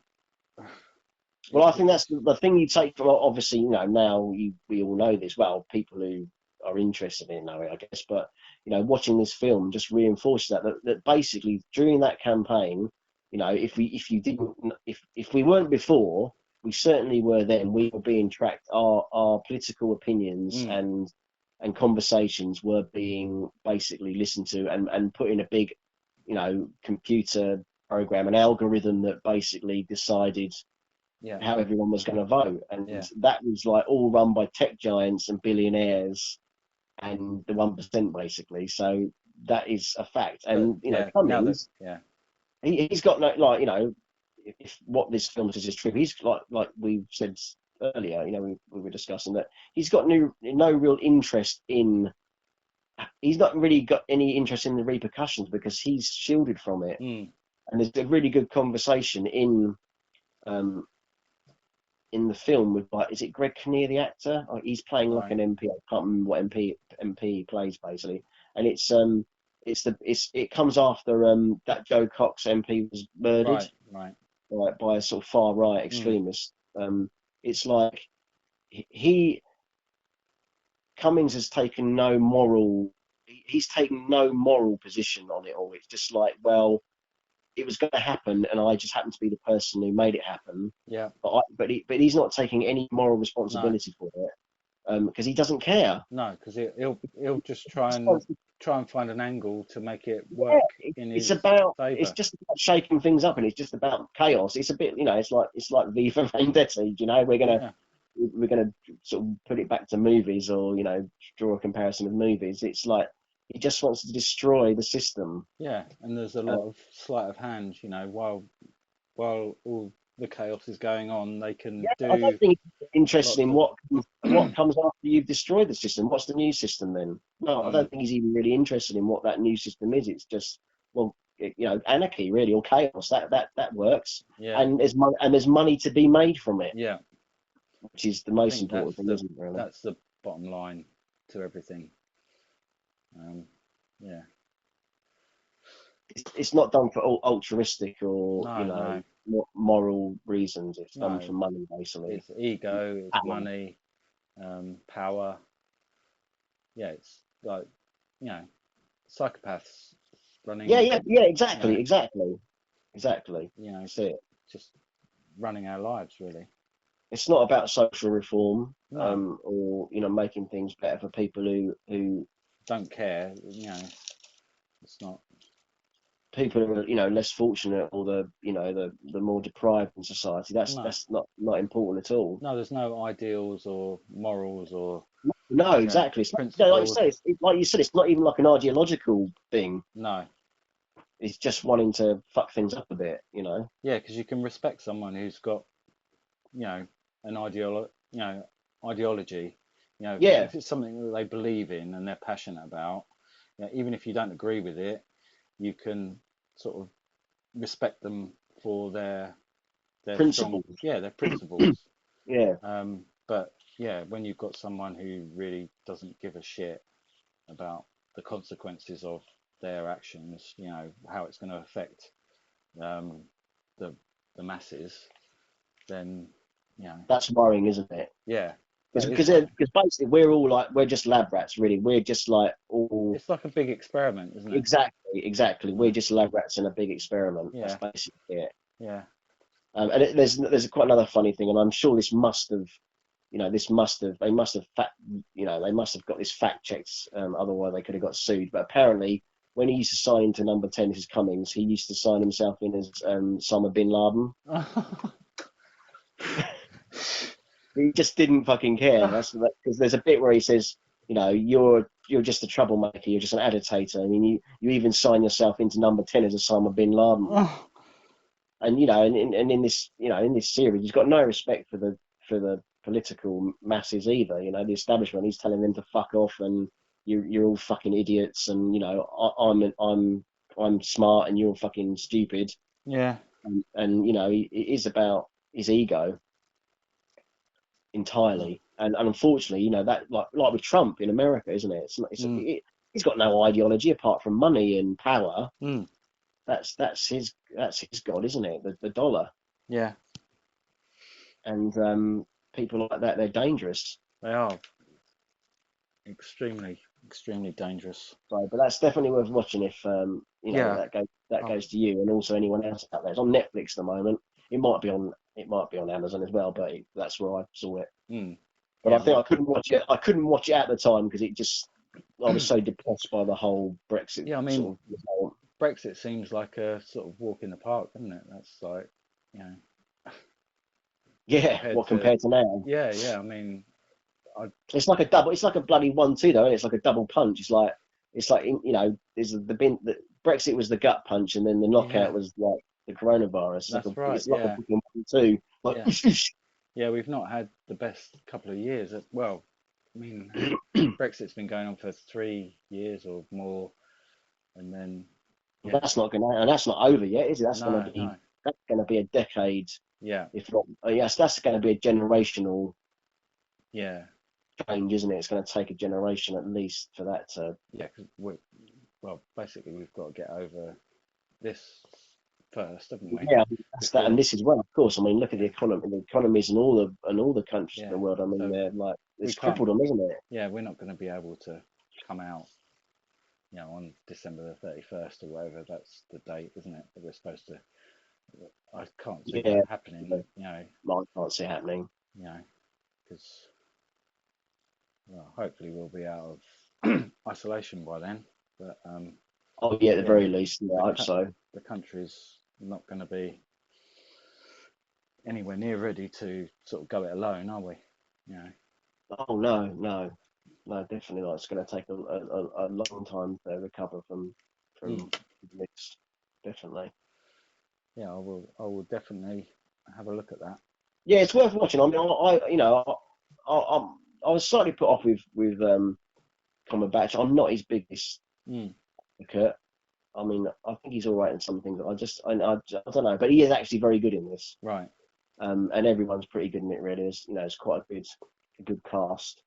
Well, I think that's it's the thing you take from, obviously, now we all know this. Well, people who are interested in knowing, I guess, but watching this film just reinforces that basically during that campaign, if you didn't, if we weren't before, we certainly were then. We were being tracked. Our political opinions mm, and conversations were being basically listened to and put in a big, computer program, an algorithm that basically decided yeah how everyone was going to vote, and yeah that was like all run by tech giants and billionaires and the 1% basically. So that is a fact. but And yeah now that Cummings, yeah he's got no, like, if what this film says is true, he's like we said earlier, we were discussing that he's got no real interest in. He's not really got any interest in the repercussions because he's shielded from it. mm, And there's a really good conversation um, in the film with, like, is it Greg Kinnear, the actor? Like, he's playing like right an MP. I can't remember what MP he plays basically, and it comes after that Joe Cox MP was murdered, right right like, by a sort of far right mm, extremist. It's like he Cummings has taken no moral. He's taken no moral position on it all. It's just like, well, it was going to happen, and I just happened to be the person who made it happen. yeah But he's not taking any moral no responsibility for it, because he doesn't care. no because he'll just try and find an angle to make it Yeah, work in his it's favor. just about shaking things up, and it's just about chaos. It's a bit, it's like V for Vendetta. Yeah We're gonna sort of put it back to movies, or draw a comparison with movies. It's like he just wants to destroy the system. yeah, and there's a Uh, lot of sleight of hand, you know, while all the chaos is going on, they can yeah, I don't do think he's interested lots in of what comes after you've destroyed the system. What's the new system then? No, I mm, don't think he's even really interested in what that new system is. It's just, well, anarchy really, or chaos. That works, yeah and there's money to be made from it, yeah. which is the I most think important thing, isn't it? Really, that's the bottom line to everything. Um, yeah, it's not done for altruistic or no, no, moral reasons. It's done no. for money, basically. It's ego, it's Power. money, power. Yeah, it's like you know, psychopaths Yeah, running. yeah, yeah. You know, Exactly. you know, That's it. just running our lives really. It's not about social reform, No, or making things better for people who don't care. You know, it's not. people who are less fortunate, or the more deprived in society. That's No, that's not important at all. no. There's no ideals or morals or. No, you know, exactly. It's not, like you principles. say, like you said, it's not even like an ideological thing. No, It's just wanting to fuck things up a bit, yeah, because you can respect someone who's got, an ideology. Yeah, If it's something that they believe in and they're passionate about, even if you don't agree with it, you can sort of respect them for their strong, principles. their principles. Yeah, But yeah, when you've got someone who really doesn't give a shit about the consequences of their actions, how it's going to affect um, the the masses, then that's worrying, isn't it? yeah, that is Because worrying. basically we're just lab rats, really. We're just like all It's like a big experiment, isn't it? exactly. We're Yeah, just lab rats in a big experiment. That's yeah, basically it. yeah. And there's quite another funny thing, and I'm sure this must have, they must have they must have got this fact checked. Otherwise they could have got sued. But apparently, when he used to sign into number 10, this is Cummings, he used to sign himself in as Osama bin Laden. He just didn't fucking care. That's because there's a bit where he says, you're just a troublemaker. You're just an agitator. I mean, you even sign yourself into number 10 as Osama bin Laden. And and in this in this series, he's got no respect for the political masses either. The establishment. He's telling them to fuck off, and you're all fucking idiots, and I'm smart, and you're fucking stupid. Yeah. And it is about his ego Mm. entirely. And unfortunately, that like with Trump in America, isn't it? Mm. He's got no ideology apart from money and power. Mm. That's his god, isn't it? The dollar. Yeah, And people like that, they're dangerous. they are extremely, extremely dangerous. So, but that's definitely worth watching if Yeah. that Oh, goes to you and also anyone else out there. It's on Netflix at the moment. It might be on Amazon as well, but that's where I saw it. mm. But Yeah, I think well, I couldn't watch it. I couldn't watch it at the time because I was so depressed by the whole Brexit yeah, I mean, sort of result. Brexit seems like a sort of walk in the park, doesn't it? That's like, you know, Yeah, compared what to, compared to now? yeah, I mean, I, It's like a double. It's like a bloody 1-2 though. It's like a double punch. It's like there's the Brexit was the gut punch, and then the yeah, knockout was like the coronavirus. that's right. It's like a Yeah, fucking 1-2. Like yeah, yeah, we've not had the best couple of years. Well, I mean, Brexit's been going on for 3 years or more, and then, yeah, that's not gonna, and that's not over yet, is it? no, no, That's gonna be a decade, yeah, if not. Yes, that's gonna be a generational yeah, change, isn't it? It's gonna take a generation at least for that to. yeah, because well, basically, we've got to get over this first, haven't we? Yeah, that's that, and Before, this as well, of course. I mean, look at yeah, the economies, and all the countries in yeah. the world. I mean, So they're like we it's can't, crippled them, isn't it? yeah, we're not going to be able to come out, on December the 31st or whatever. That's the date, isn't it? That we're supposed to. I can't see Yeah, that happening, I can't see it happening. because, well, hopefully we'll be out of isolation by then. But Oh yeah, at the yeah, very least, yeah, the I hope so. the country's not going to be anywhere near ready to sort of go it alone, are we? You know. Oh no, no, no, definitely not. It's going to take a long time to recover from Mm. this. Definitely. Yeah, I will definitely have a look at that. Yeah, it's worth watching. I mean, I was slightly put off with Cumberbatch. I'm not his biggest Mm. advocate. I mean, I think he's all right in some things. I don't know, but he is actually very good in this. Right. And everyone's pretty good in it. Really, it's quite a good cast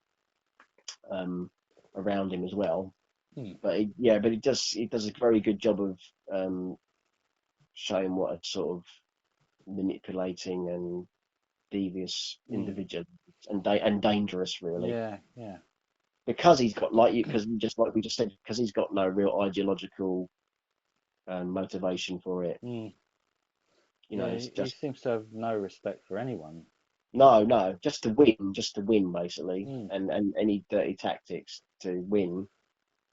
around him as well. Mm. But he does a very good job of showing what a sort of manipulating and devious Mm. individual and dangerous really Yeah. Yeah. because he's got like you because just like we just said because he's got no real ideological motivation for it. Mm. Yeah. It's He just seems to have no respect for anyone. no, just to win basically, Mm. and any dirty tactics to win.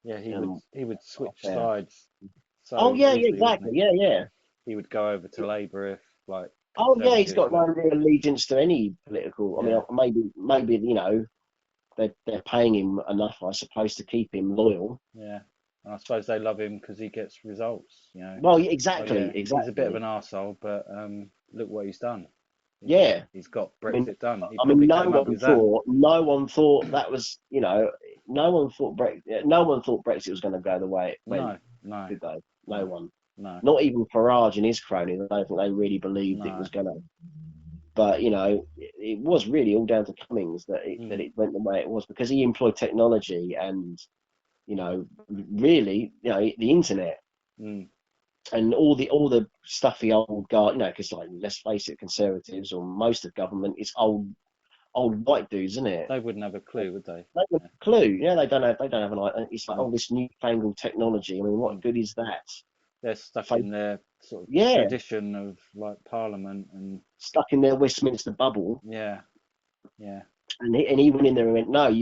Yeah. He would Um, he would are switch fair. sides Oh so yeah, yeah, easily, wouldn't exactly, he? yeah, yeah. He would go over to Labour if like Oh yeah, he's Conservatives got no were. real allegiance to any political. I mean, Yeah. maybe they're paying him enough, I suppose, to keep him loyal. Yeah. And I suppose they love him because he gets results, you know. Well, yeah, Oh exactly, yeah, he's a bit of exactly. an arsehole, but look what he's done. Yeah. He's got I mean, Brexit done. He I mean, probably came up with that. no one thought that was, no one thought Brexit was going to go the way it went, No, no, did they? No no, one. no, Not even Farage and his cronies. I don't think they really believed it no. was going to. But it was really all down to Cummings that Mm, it went the way it was, because he employed technology and really the internet mm. and all the stuffy old guard. Because like, let's face it, Conservatives or most of government is old white dudes, isn't it? They wouldn't have a clue, would they? They have Yeah. a clue. Yeah, they don't have an idea. It's like, Mm, oh, this newfangled technology. I mean, what mm. good is that? They're stuck Fa- in their sort of Yeah, tradition of like Parliament and stuck in their Westminster bubble. yeah, yeah, And he went in there and went, no,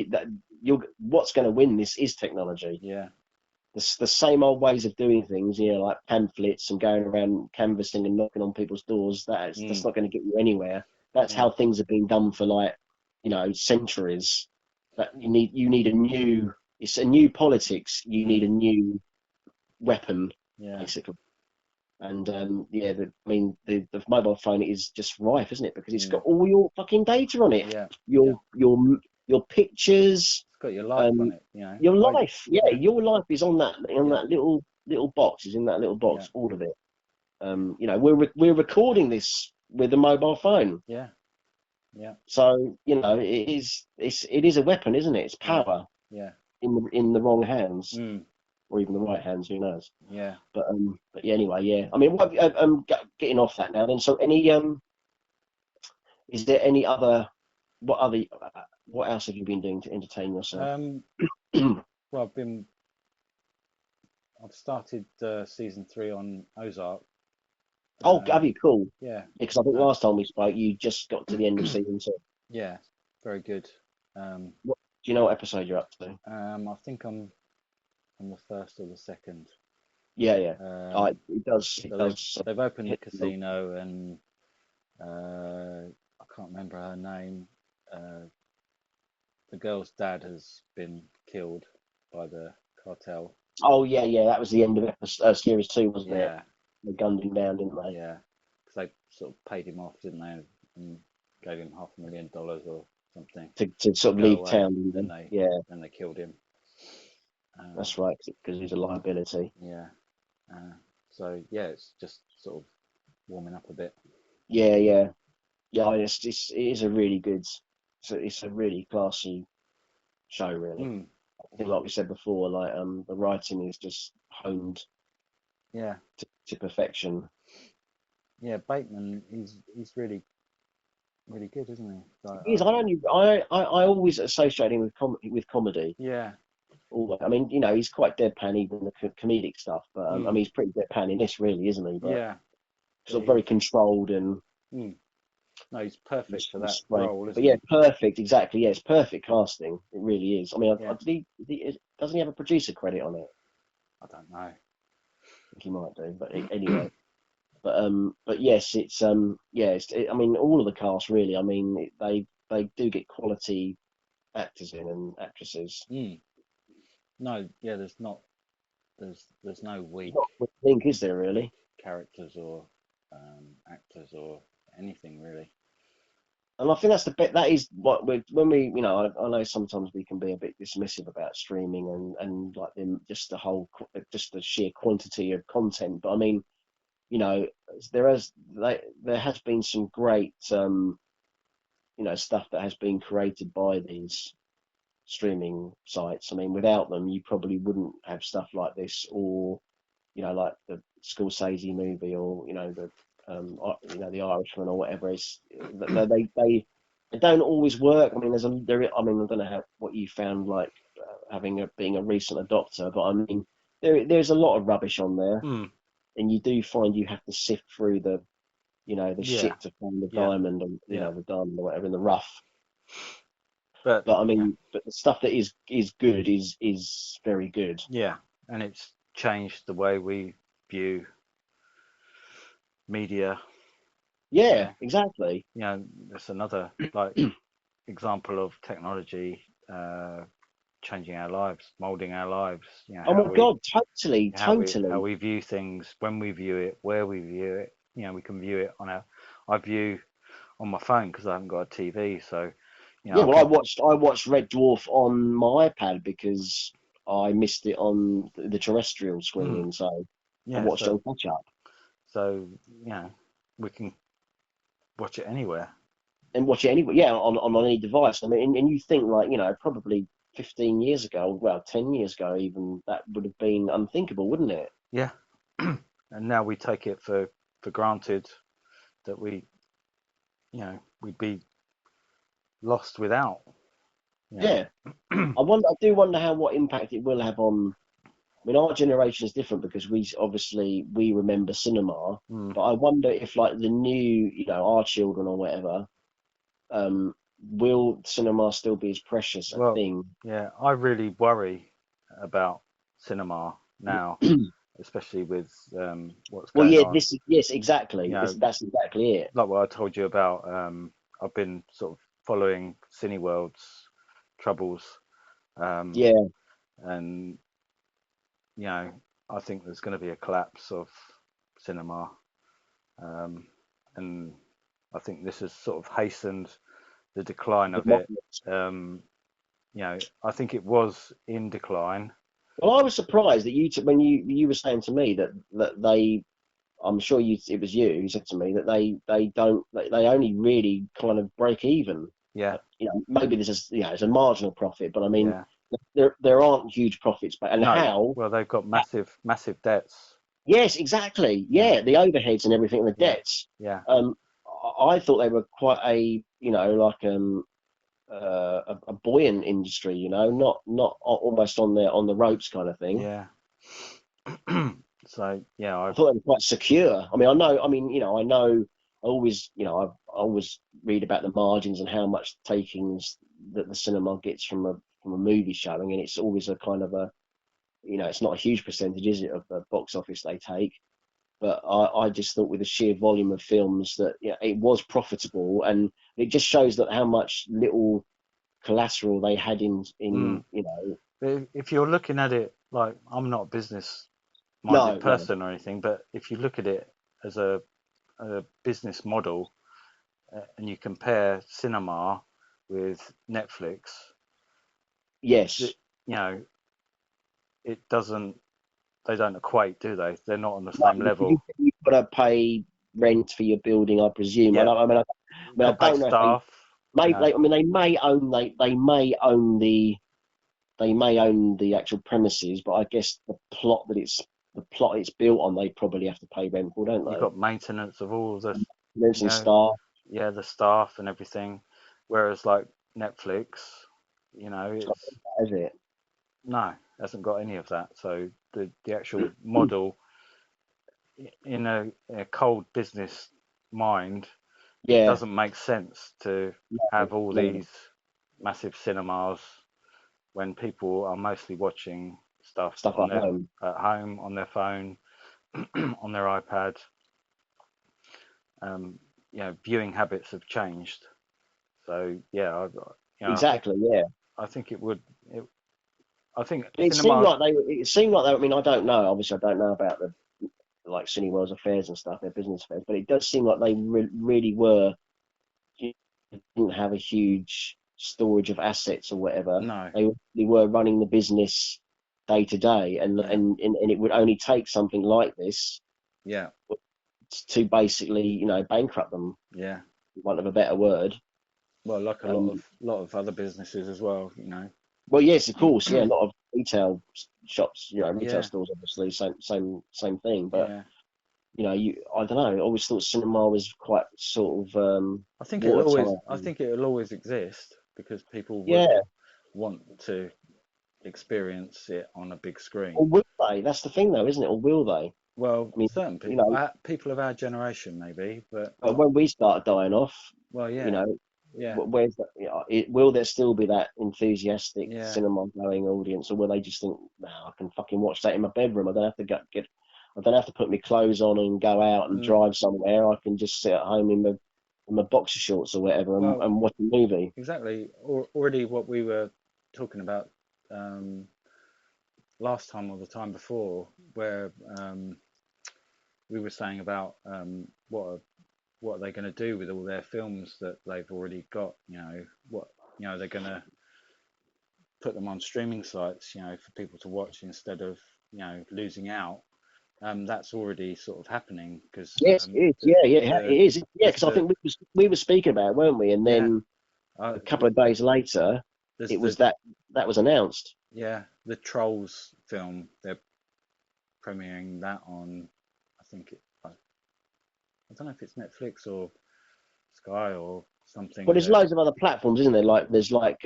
what's going to win this is technology. yeah. The same old ways of doing things, like pamphlets and going around canvassing and knocking on people's doors. That's Mm, not going to get you anywhere. That's no, how things have been done for like, centuries. That you need a new. It's a new politics. You need mm, a new weapon, yeah, basically. And yeah, the mobile phone is just rife, isn't it? Because it's mm, got all your fucking data on it, yeah, yeah. your pictures, It's got your life on um, it, you know. your I life. Yeah, yeah, your life is on yeah, that little box. Is in that little yeah, box, all of it. yeah, We're recording this with a mobile phone, yeah, yeah, so it is a weapon, isn't it? It's yeah, power yeah. in the wrong hands, Mm, or even the right hands. Who knows? yeah. But yeah, anyway, yeah. I mean, getting off that now. Then, so is there any other what other what else have you been doing to entertain yourself? Um, well, I've started season 3 on Ozark. Oh, have you? Cool. Yeah, Because I think uh, last time we spoke, you just got to the end of season 2. yeah, very good. Um, Do you know what episode you're up to? I think I'm on the first or the second. Yeah, yeah. Um, It does. It so does they've opened the hit. casino, and I can't remember her name. Uh, the girl's dad has been killed by the cartel. Oh, yeah, yeah. That was the end of series 2, wasn't it? Yeah, They gunned him down, didn't they? yeah, because they sort of paid him off, didn't they, and gave him $500,000 or something To to sort of go leave away. town, didn't Then they? Yeah, then they killed him. Um, that's right. Because he's a liability. yeah. Uh, so yeah, it's just sort of warming up a bit. Yeah, yeah, yeah. It is a really good. It's a really classy show, really. Mm, I think, like we said before, like the writing is just honed yeah, to perfection. yeah. Bateman, he's really good, isn't he? It is. I always associate him with comedy. Yeah. Always. I mean, he's quite deadpan even in the comedic stuff, but I Mm, mean, he's pretty deadpan in this, really, isn't he? But yeah. But sort of very he, controlled and mm, no, he's perfect for that restrained. role, But isn't yeah, he? perfect. Exactly. Yeah, it's perfect casting. It really is. I mean, Yeah. doesn't he have a producer credit on it? I don't know. I think he might do. But anyway. But yes, I mean, all of the cast really. I mean, they do get quality actors in and actresses. Mm, no, yeah. There's no weak Not what you think, is there weak really? characters or actors or anything really. And I think that's the bit. That is what when we, I know sometimes we can be a bit dismissive about streaming and like just just the sheer quantity of content. But I mean, you know, there has been some great, stuff that has been created by these streaming sites. I mean, without them, you probably wouldn't have stuff like this, or like the Scorsese movie, or the Irishman or whatever. Is they don't always work. I mean, I mean, I don't know what you found like being a recent adopter, but I mean, there's a lot of rubbish on there, Mm, and you do find you have to sift through the yeah. shit to find the Yeah. diamond, and Yeah. the diamond or whatever in the rough. But But I yeah. mean, the stuff that is good is very good. Yeah. And it's changed the way we view media. You Yeah, know. exactly. That's another like example of technology changing our lives, molding our lives. Oh my God, totally, How totally. we view things, when we view it, where we view it. We can view it on I view on my phone because I haven't got a TV, so Yeah, I well, can. I watched Red Dwarf on my iPad because I missed it on the terrestrial Mm, screening, so I yeah, watched it on catch up so we can watch it anywhere. and watch it anyway. Yeah, on any device. I mean, and you think like probably 15 years ago, well, 10 years ago, even that would have been unthinkable, wouldn't it? Yeah, and now we take it for granted that we'd be lost without. You know. Yeah, I do wonder what impact it will have on. I mean, our generation is different because we remember cinema, Mm. but I wonder if like the new, our children or whatever, will cinema still be as precious a Well, thing? yeah, I really worry about cinema now, especially with what's Well, going yeah, on. yes, exactly. You know, That's exactly it. like what I told you about. I've been sort of following Cineworld's troubles, um, Yeah, and I think there's going to be a collapse of cinema, um, and I think this has sort of hastened the decline the of it. models. Um, I think it was in decline. Well, I was surprised that when you were saying to me that they, I'm sure it was you who said to me that they only really kind of break even. Yeah, Maybe there's it's a marginal profit, but I mean yeah. there aren't huge profits. But and No, how? well, they've got massive debts. Yes, exactly. Yeah, Yeah, the overheads and everything, and the yeah, debts. yeah, Um, I thought they were quite a like a buoyant industry. Not almost on the ropes kind of thing. yeah. So yeah, I thought they were quite secure. I mean, I know. I mean, I know. I always, I always read about the margins and how much takings that the cinema gets from a movie showing, and it's always a kind of a, it's not a huge percentage, is it, of the box office they take? But I just thought with the sheer volume of films that it was profitable, and it just shows that how much little collateral they had mm. in If you're looking at it like, I'm not a business-minded no, no, person or anything, but if you look at it as a business model, and you compare cinema with Netflix, yes. it, you know, it doesn't. They don't equate, do they? They're not on the No, same level. you've got to pay rent for your building, I presume. I Yeah, don't. you've I got to pay don't know if they staff. You know, I mean, they may own the actual premises, but I guess the plot it's built on, they probably have to pay rent for, don't you've they? got maintenance of all the, Rents you and know, staff, yeah, the staff and everything. Whereas like Netflix, stuff it's like that, is it? no, hasn't got any of that. So the actual model in a cold business mind, it Yeah, doesn't make sense to no, have all no, these massive cinemas when people are mostly watching stuff stuff on at their home. at home, on their phone, on their iPad. Um, viewing habits have changed. So yeah, Exactly, yeah. I think it would. I think But cinema. it seemed like they. I mean, I don't know. Obviously, I don't know about the like Cineworld's affairs and stuff, their business affairs. But it does seem like they really were didn't have a huge storage of assets or whatever. No. They were running the business day to day, and Yeah. it would only take something like this Yeah. to basically bankrupt them, Yeah. for want of a better word. Well, like a Um, lot of other businesses as well. well, yes, of course, yeah, a lot of retail shops, retail Yeah. stores, obviously, same thing. But Yeah. I don't know. I always thought cinema was quite sort of watertight. I think it'll always exist because people would Yeah. want to experience it on a big screen. Or will they? That's the thing, though, isn't it? Or will they? Well, I mean, certain you people, know, people of our generation maybe, but but not. when we start dying off, Well, you yeah. know, Yeah. where's that? Will there still be that enthusiastic Yeah. cinema-going audience, or will they just think, "No, I can fucking watch that in my bedroom. I don't have to I don't have to put my clothes on and go out and Mm, drive somewhere. I can just sit at home in my boxer shorts or whatever and, well, and watch a movie." exactly. Already what we were talking about last time or the time before, where we were saying about what are they going to do with all their films that they've already got? What they're going to put them on streaming sites, for people to watch instead of losing out. That's already sort of happening because Yes, it is. Yeah, yeah, the it is. Yeah, there's because I the think we were speaking about it, weren't we? And yeah then uh, a couple of days later, there's it was that was announced. the Trolls film. They're premiering that on, I think I don't know if it's Netflix or Sky or Well, something. there's loads of other platforms, isn't there? Like there's like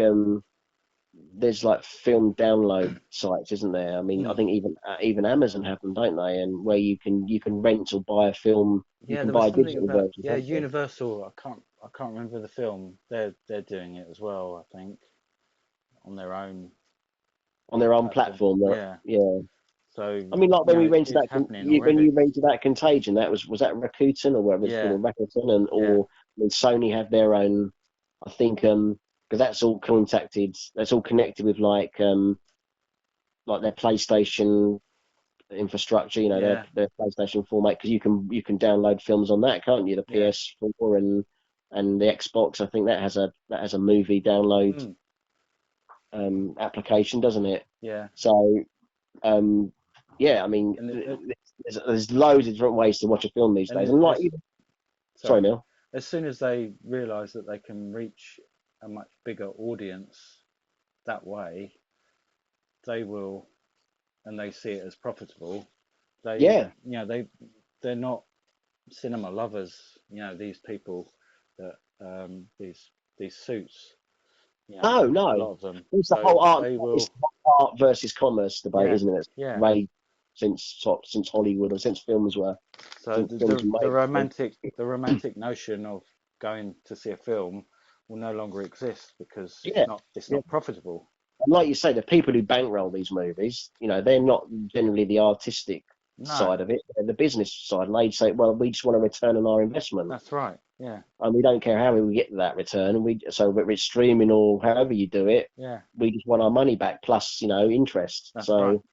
film download sites, isn't there? I mean, I Hmm. think even Amazon have them, don't they? And where you can rent or buy a film, you Yeah, can there was buy a something digital about version, can't you? Universal. I can't remember the film. They're doing it as well. I think on their own On their own platform. platform. Yeah. Yeah. So I mean, like when we rented it's happening when already. you rented that Contagion, was that Rakuten or whatever it's called, Yeah. or Rakuten, and Yeah. or I mean, Sony have their own. I think because that's all connected with like their PlayStation infrastructure, Yeah. their PlayStation format, because you can download films on that, can't you? The Yeah. PS4 and the Xbox. I think that has a movie download Mm. application, doesn't it? Yeah. So um, yeah, I mean, And there's loads of different ways to watch a film these and days, and like, sorry, sorry. Neil. As soon as they realise that they can reach a much bigger audience that way, they will, and they see it as profitable. They, Yeah. they're not cinema lovers. These people that these suits. No, A no. lot of them. It's the So whole art. they It's will. the whole art versus commerce debate, Yeah, isn't it? It's yeah. made since Hollywood, or So since films were the made. romantic notion of going to see a film will no longer exist because Yeah, it's yeah. not profitable. And like you say, the people who bankroll these movies, they're not generally the artistic No, side of it. They're the business side. And they say, well, we just want a return on our investment, that's right. Yeah, and we don't care how we get that return. And whether it's streaming or however you do it, yeah, we just want our money back plus, interest. that's right. So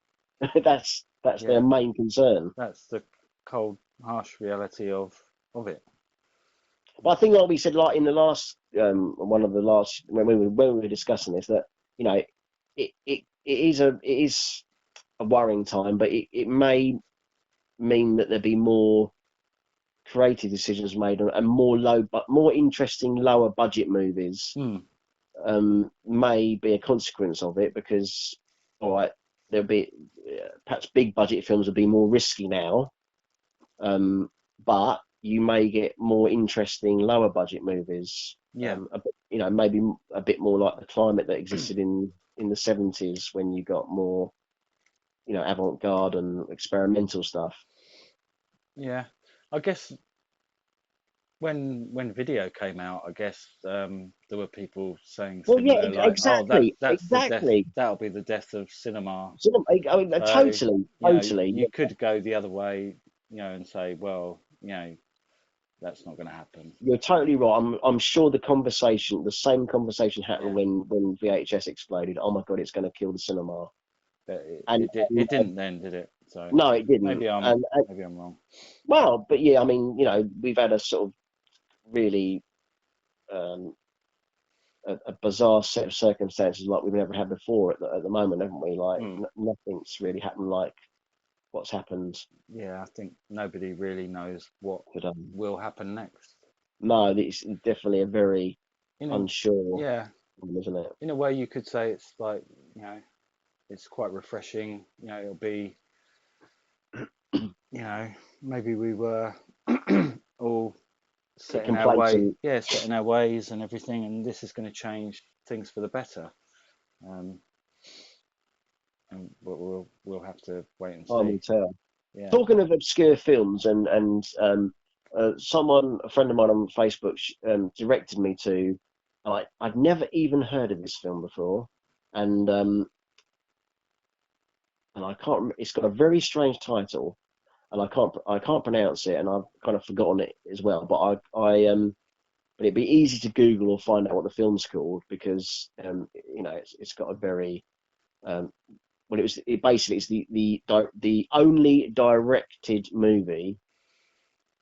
that's their Yeah, main concern. that's the cold, harsh reality of it. But I think, like we said, like in the last one of the last when we were discussing this, that it is a worrying time, but it may mean that there'll be more creative decisions made and more interesting lower budget movies Hmm. may be a consequence of it, because all right, there'll be perhaps big budget films will be more risky now, but you may get more interesting lower budget movies. Yeah, Maybe a bit more like the climate that existed in the 70s, when you got more, avant-garde and experimental stuff. yeah. I guess when video came out, I guess there were people saying Well, yeah, similar, like, "Oh, exactly, that's the death. exactly. That'll be the death of cinema." So, I mean, So, totally, totally. you could go the other way, and say, well, that's not going to happen. You're totally right. I'm sure the same conversation happened Yeah, when VHS exploded. Oh my God, it's going to kill the cinema. but And, it didn't then, did it? So no, it didn't. maybe I'm And maybe I'm wrong. well, but yeah, I mean, we've had a sort of really um, a bizarre set of circumstances like we've never had before at the moment, haven't we? Like Hmm. nothing's really happened like what's happened Yeah, I think nobody really knows what today. will happen next. No, it's definitely a very In a unsure Yeah, one, isn't it? in a way, you could say it's like it's quite refreshing. It'll be maybe we were all Bit set in our way, complacent. set in our ways and everything, and this is going to change things for the better. Um, but we'll have to wait and Time see. will tell. Yeah. Talking of obscure films, a friend of mine on Facebook directed me to. I'd never even heard of this film before, and I can't. It's got a very strange title, and I can't pronounce it, and I've kind of forgotten it as well. But it'd be easy to Google or find out what the film's called, because it's got a very well, basically it's the only directed movie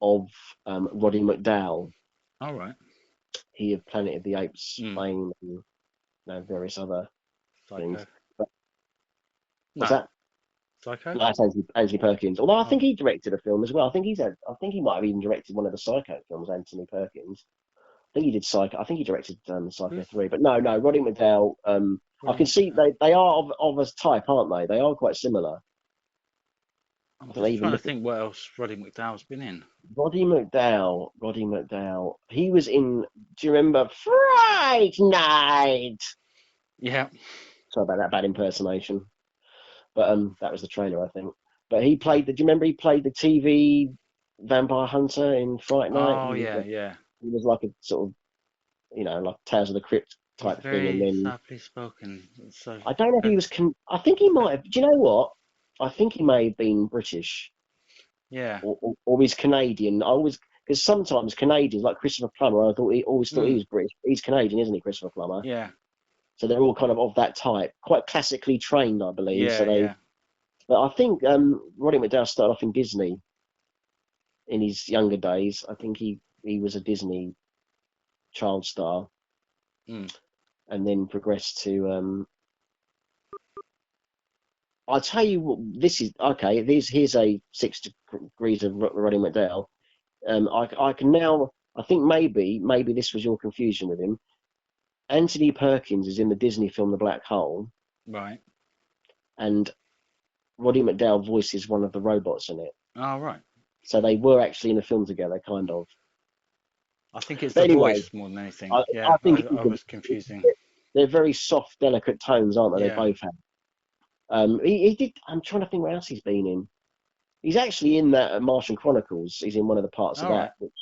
of Roddy McDowall. All right. He of Planet of the Apes Mm. fame and various other things. Psycho. But, what's No. that? Psycho. No, that's Anthony Perkins. Although I think Oh. he directed a film as well. I think he might have even directed one of the Psycho films. Anthony Perkins. I think he did Psycho. I think he directed Psycho Who's 3. But no, Roddy McDowall. I Roddy can see McDowall? they are of a type, aren't they? They are quite similar. I I'm think they just even trying to look at think what else Roddy McDowall's been in. Roddy McDowall. Roddy McDowall. He was in. Do you remember Fright Night? Yeah. Sorry about that bad impersonation. But that was the trailer, I think. But he played the. Do you remember he played the TV vampire hunter in Fright Night? Oh yeah, yeah. He was like a sort of like Tales of the Crypt He's type thing. And very then softly spoken. So I don't know if he was. I think he might have. Do you know what? I think he may have been British yeah. or he's Canadian. I always because sometimes Canadians like Christopher Plummer. I thought he always thought he Mm. was British. He's Canadian, isn't he, Christopher Plummer? Yeah. So they're all kind of that type, quite classically trained, I believe. Yeah. Yeah. But I think Roddy McDowall started off in Disney in his younger days. I think he was a Disney child star, Mm. and then progressed to. I'll tell you what. This is okay. Here's a 6 degrees of Roddy McDowall. I can now. I think maybe this was your confusion with him. Anthony Perkins is in the Disney film The Black Hole, Right. and Roddy McDowall voices one of the robots in it. Oh right. So they were actually in a film together, kind of. I think it's But the anyway, voice more than anything. I Yeah. think I was confusing. they're very soft, delicate tones, aren't they? They Yeah. both have. He did. I'm trying to think where else he's been in. He's actually in that Martian Chronicles. He's in one of the parts of All right. that, which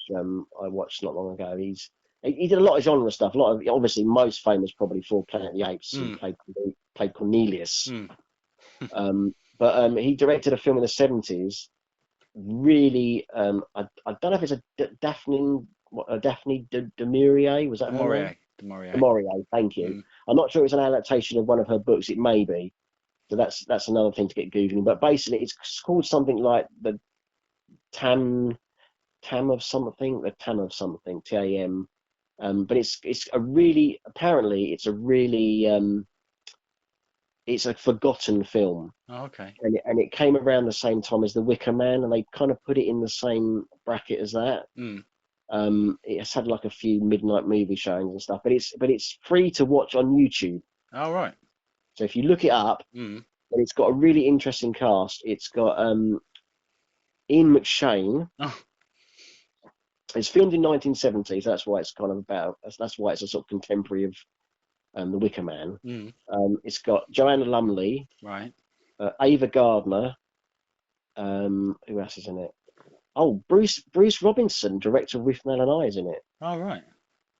I watched not long ago. He did a lot of genre stuff. A lot of obviously most famous probably for Planet of the Apes. He Mm. played Cornelius. Mm. But he directed a film in the 70s. Really, I don't know if it's Daphne du Maurier. Was De that her name? Maurier. De Du Maurier. Maurier. Thank you. Mm. I'm not sure it's an adaptation of one of her books. It may be. So that's another thing to get googling. But basically, it's called something like the Tam of something, TAM. But it's a really apparently it's a forgotten film, Oh, okay. and it came around the same time as The Wicker Man, and they kind of put it in the same bracket as that. Mm. It's had like a few midnight movie showings and stuff, but it's free to watch on YouTube. All right. So if you look it up, Mm. and it's got a really interesting cast. It's got Ian McShane. Oh. It's filmed in 1970, so that's why it's kind of about. That's why it's a sort of contemporary of The Wicker Man. Mm. It's got Joanna Lumley, Right. Ava Gardner. Who else is in it? Oh, Bruce Robinson, director of With Mel and I, is in it. All right.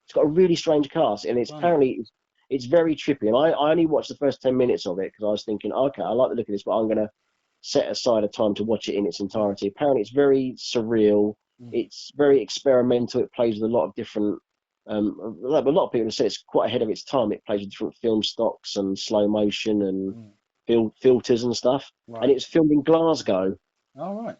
It's got a really strange cast, and it's Fun. apparently it's very trippy. And I only watched the first 10 minutes of it because I was thinking, okay, I like the look of this, but I'm going to set aside a time to watch it in its entirety. Apparently, it's very surreal. Mm. It's very experimental. It plays with a lot of different. A lot of people have said it's quite ahead of its time. It plays with different film stocks and slow motion and filters and stuff. Right. And it was filmed in Glasgow. All right.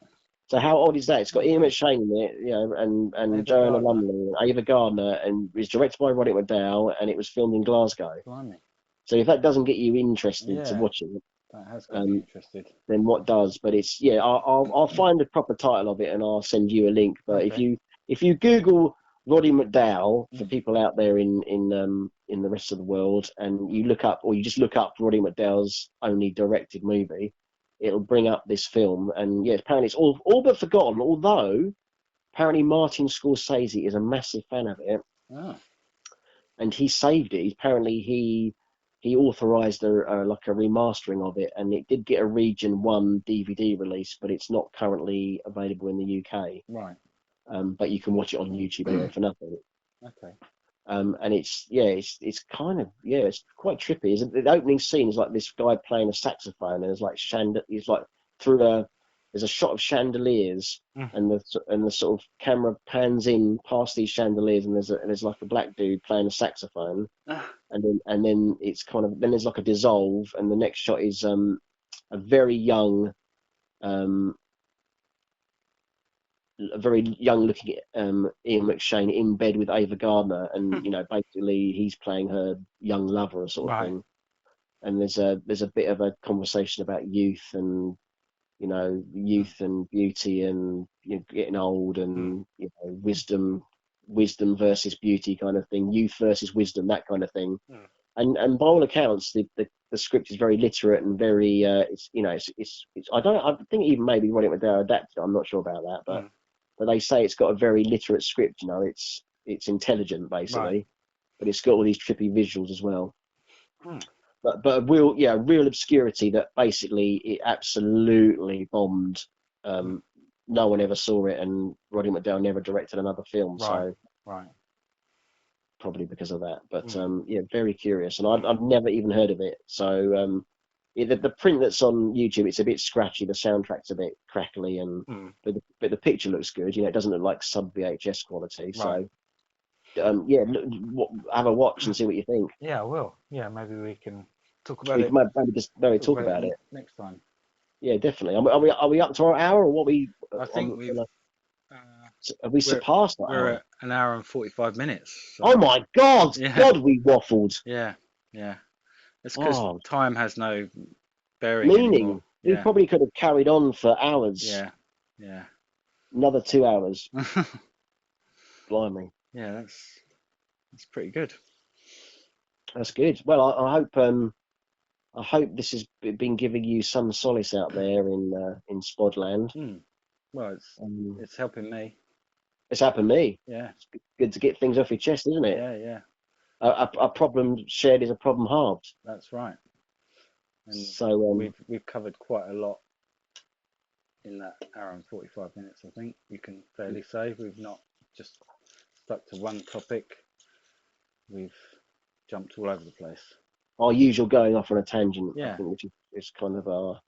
So how odd is that? It's got Ian McShane in it, and Ava Joanna Gardner. Lumley and Ava Gardner, and it was directed by Roddy McDowall, and it was filmed in Glasgow. Blimey. So if that doesn't get you interested to Yeah. watch it, That has got me interested. then what does? But it's I'll find the proper title of it and I'll send you a link. But Okay. if you Google Roddy McDowall for Mm. people out there in the rest of the world, and you look up or you just look up Roddy McDowall's only directed movie, it'll bring up this film. And yeah, apparently it's all but forgotten. Although apparently Martin Scorsese is a massive fan of it, Oh. and he saved it. Apparently he authorized like a remastering of it, and it did get a Region 1 DVD release, but it's not currently available in the UK. Right. But you can watch it on YouTube anyway for nothing. Okay. And it's kind of it's quite trippy. The opening scene is like this guy playing a saxophone, and it's like he's like through there's a shot of chandeliers, Mm. and the sort of camera pans in past these chandeliers, and there's like a black dude playing a saxophone, Ah, and then it's kind of then there's like a dissolve, and the next shot is a very young um a very young looking Ian McShane in bed with Ava Gardner, and basically he's playing her young lover sort of right. thing. And there's a bit of a conversation about youth and Mm. youth and beauty and getting old Mm. and wisdom versus beauty kind of thing, youth versus wisdom, that kind of thing. Mm. And by all accounts, the script is very literate and very it's I think even maybe Roddy McDowell adapted it, I'm not sure about that, Mm. but they say it's got a very literate script. It's intelligent Right. basically, but it's got all these trippy visuals as well. Mm. But a real obscurity that basically it absolutely bombed. Mm. Um, no one ever saw it, and Roddy McDowell never directed another film, Right. so Right. probably because of that. But Mm. yeah, very curious, and Mm. I've never even heard of it. So yeah, the print that's on YouTube, it's a bit scratchy. The soundtrack's a bit crackly, Mm. but the picture looks good. It doesn't look like sub VHS quality. Right. So yeah, have a watch and see what you think. Yeah, I will. Yeah, maybe we can talk about We it. can maybe just talk about it. Next time. Yeah, definitely. Are we up to our hour, or what we I think uh, have we we're surpassed that we're hour? at an hour and 45 minutes. Oh So my God! yeah, God, we waffled. yeah, yeah. It's because Oh, time has no bearing anymore. meaning we Yeah, probably could have carried on for hours. yeah, yeah. Another 2 hours. Blimey, Yeah, that's pretty good. that's good. Well, I hope this has been giving you some solace out there in Spodland. Mm. Well, Um, it's helping me. it's happened to me. Yeah, It's good to get things off your chest, isn't it? yeah, yeah. A problem shared is a problem halved. That's right. And So we've covered quite a lot in that hour and 45 minutes. I think you can fairly say we've not just stuck to one topic. We've jumped all over the place. our usual going off on a tangent, I Yeah, think, which is kind of our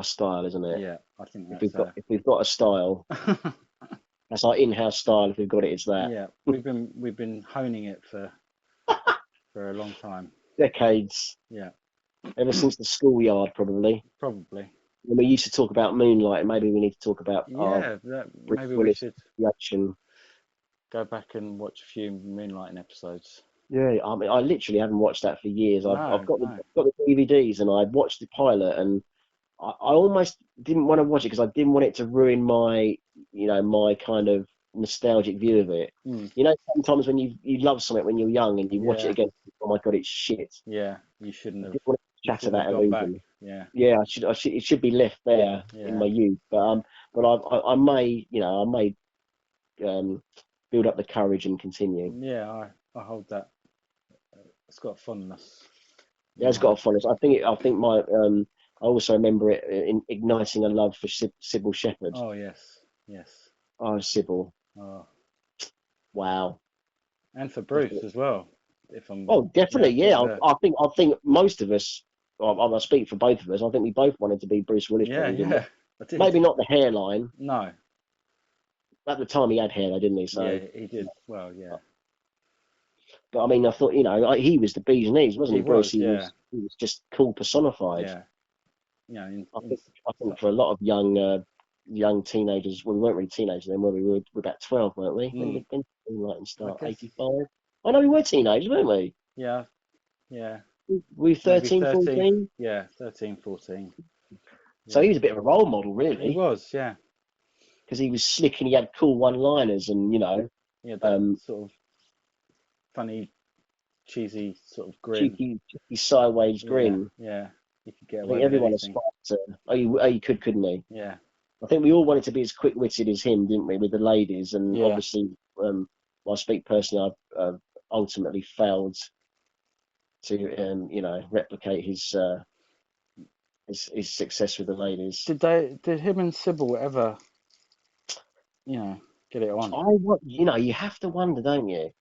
style, isn't it? yeah. I think If that's we've got a style, that's our in-house style. If we've got it, it's that. yeah. We've been honing it for a long time. Decades, Yeah, ever since the schoolyard, probably. probably. When we used to talk about Moonlight, maybe we need to talk about our Yeah, Bruce maybe we Willis should reaction. go back and watch a few Moonlighting episodes. Yeah, I mean, I literally haven't watched that for years. I've No, got the no. I've got the DVDs, and I watched the pilot, and I almost didn't want to watch it because I didn't want it to ruin my kind of nostalgic view of it. Mm, Sometimes when you love something when you're young and you watch it yeah, again, oh my God, it's shit. yeah. You shouldn't I have. didn't want to You shatter shouldn't have that gone back. illusion. Yeah, Yeah, it should be left there in yeah, my youth. But I may, build up the courage and continue. yeah. I hold that. It's got fondness Yeah, in it's got a mind. fondness. I think my I also remember it in igniting a love for Sybil Shepherd. Oh yes, yes. Oh, Sybil. Oh, Wow. and for Bruce Definitely. as well. If I'm, Oh, yeah, definitely. bit Yeah. of a, I think most of us. I speak for both of us. I think we both wanted to be Bruce Willis, yeah, probably, didn't we? yeah. I did. Maybe not the hairline. No, At the time, he had hair, though, didn't he? yeah, So, he did. Well, yeah, but I mean, I thought, he was the bee's knees, wasn't he he, Bruce? was. He Yeah, was. He was just cool personified. yeah. You know, I think. I think for a lot of young teenagers, well, we weren't really teenagers then, were we? We were about 12, weren't we? When mm, did Moonlight and I start? guess. 85. I know we were teenagers, weren't we? Yeah, yeah. We Maybe 13, 13. 14. Yeah, 13, 14. So Yeah, he was a bit of a role model, he really, was. Yeah, because he was slick and he had cool one-liners, and he had that um, sort of funny, cheesy sort of grin. cheeky sideways Yeah, grin. yeah. He could get I away think with everyone anything. aspired to. Oh, you could, couldn't he? Yeah, I think we all wanted to be as quick-witted as him, didn't we, with the ladies? And yeah, obviously, I speak personally. I've ultimately failed to, replicate his success with the ladies. Did him and Sybil ever, get it on? You have to wonder, don't you?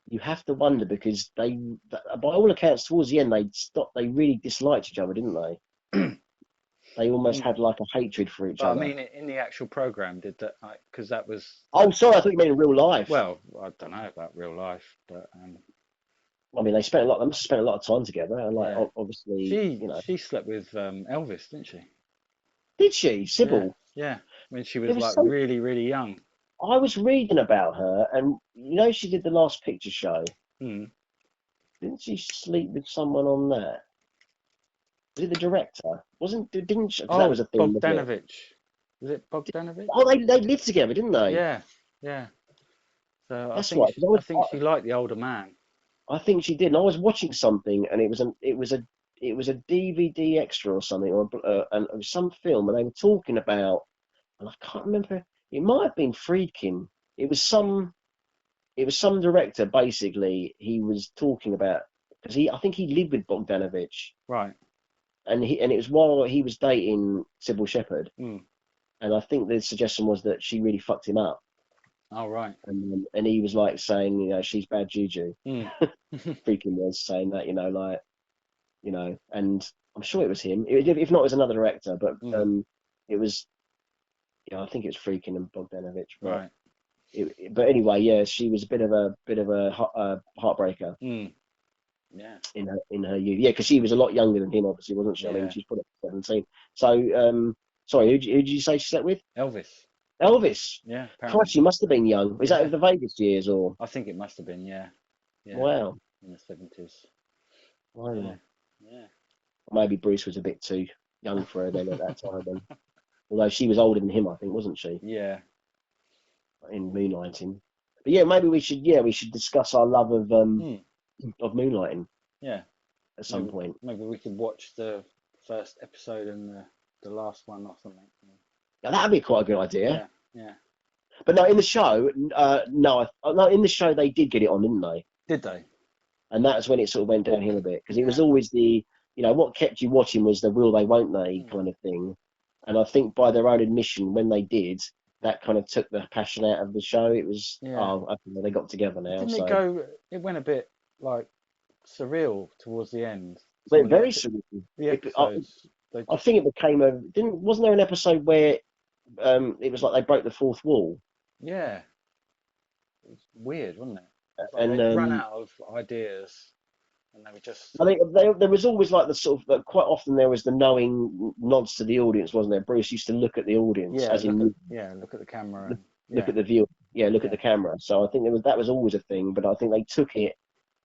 You have to wonder because by all accounts, towards the end, they really disliked each other, didn't they? They almost Mm. had like a hatred for each But I other. mean, in the actual program, did that? Because that was Oh, like, sorry, I thought you meant in real life. well, I don't know about real life, but I mean, they spent a lot. They must have spent a lot of time together, and like yeah, obviously, she she slept with Elvis, didn't she? did she, Yeah, Sybil? yeah. When she There was was like some. really, really young. I was reading about her, and she did the Last Picture Show. Mm. Didn't she sleep with someone on that? Was it the director? Wasn't didn't she? Because that was Oh, a thing, wasn't it? Bogdanovich. Was it Bogdanovich? Oh, they lived together, didn't they? Yeah, yeah. So That's right. 'Cause I think she liked the older man. I think she did. And I was watching something, and it was a DVD extra or something, and it was some film, and they were talking about, and I can't remember. It might have been Friedkin. It was some. It was some director. Basically, he was talking about because I think he lived with Bogdanovich, Right. and it was while he was dating Sybil Shepherd, Mm. and I think the suggestion was that she really fucked him up, Oh, right. and he was like saying, she's bad juju. Mm. Friedkin was saying that, like. And I'm sure it was him. If not, it was another director, but Mm. it was, I think it was Freakin and Bogdanovich. But Right. but anyway, yeah, she was a bit of a heartbreaker Mm. Yeah. in her youth. Yeah, because she was a lot younger than him, obviously, wasn't she? I mean, Yeah. she's probably 17. So, sorry, who did you say she slept with? Elvis. Elvis. Yeah, Christ, apparently. she must have been young. Is that Yeah. of the Vegas years or? I think it must have been, yeah. Yeah. Wow. In the 70s. Yeah. Wow. Yeah. Maybe Bruce was a bit too young for her then at that time. Then. Although she was older than him, I think, wasn't she? Yeah. In moonlighting. But yeah, maybe we should discuss our love Mm. of moonlighting Yeah. at some Maybe point. maybe we could watch the first episode and the last one or something. Now, that'd be quite a good idea. Yeah. Yeah. But no, in the show, no, no, in the show they did get it on, didn't they? Did they? And that's when it sort of went downhill a bit because it was Yeah. always what kept you watching was the will they, won't they Mm. kind of thing. And I think by their own admission, when they did, that kind of took the passion out of the show. It was, Yeah. oh, okay, well, they got together now, Didn't it so. go? It went a bit like surreal towards the end. Some But of the very soon. the I, episodes they I just think it became wasn't there an episode where it was like they broke the fourth wall, yeah. It was weird, wasn't it? It was like and they'd run out of ideas and they were just I think there was always like the sort of quite often there was the knowing nods to the audience, wasn't there? Bruce used to look at the audience, yeah as in look at the camera look, and look yeah at the viewer, yeah, look at yeah the camera. So I think that was always a thing, but I think they took it,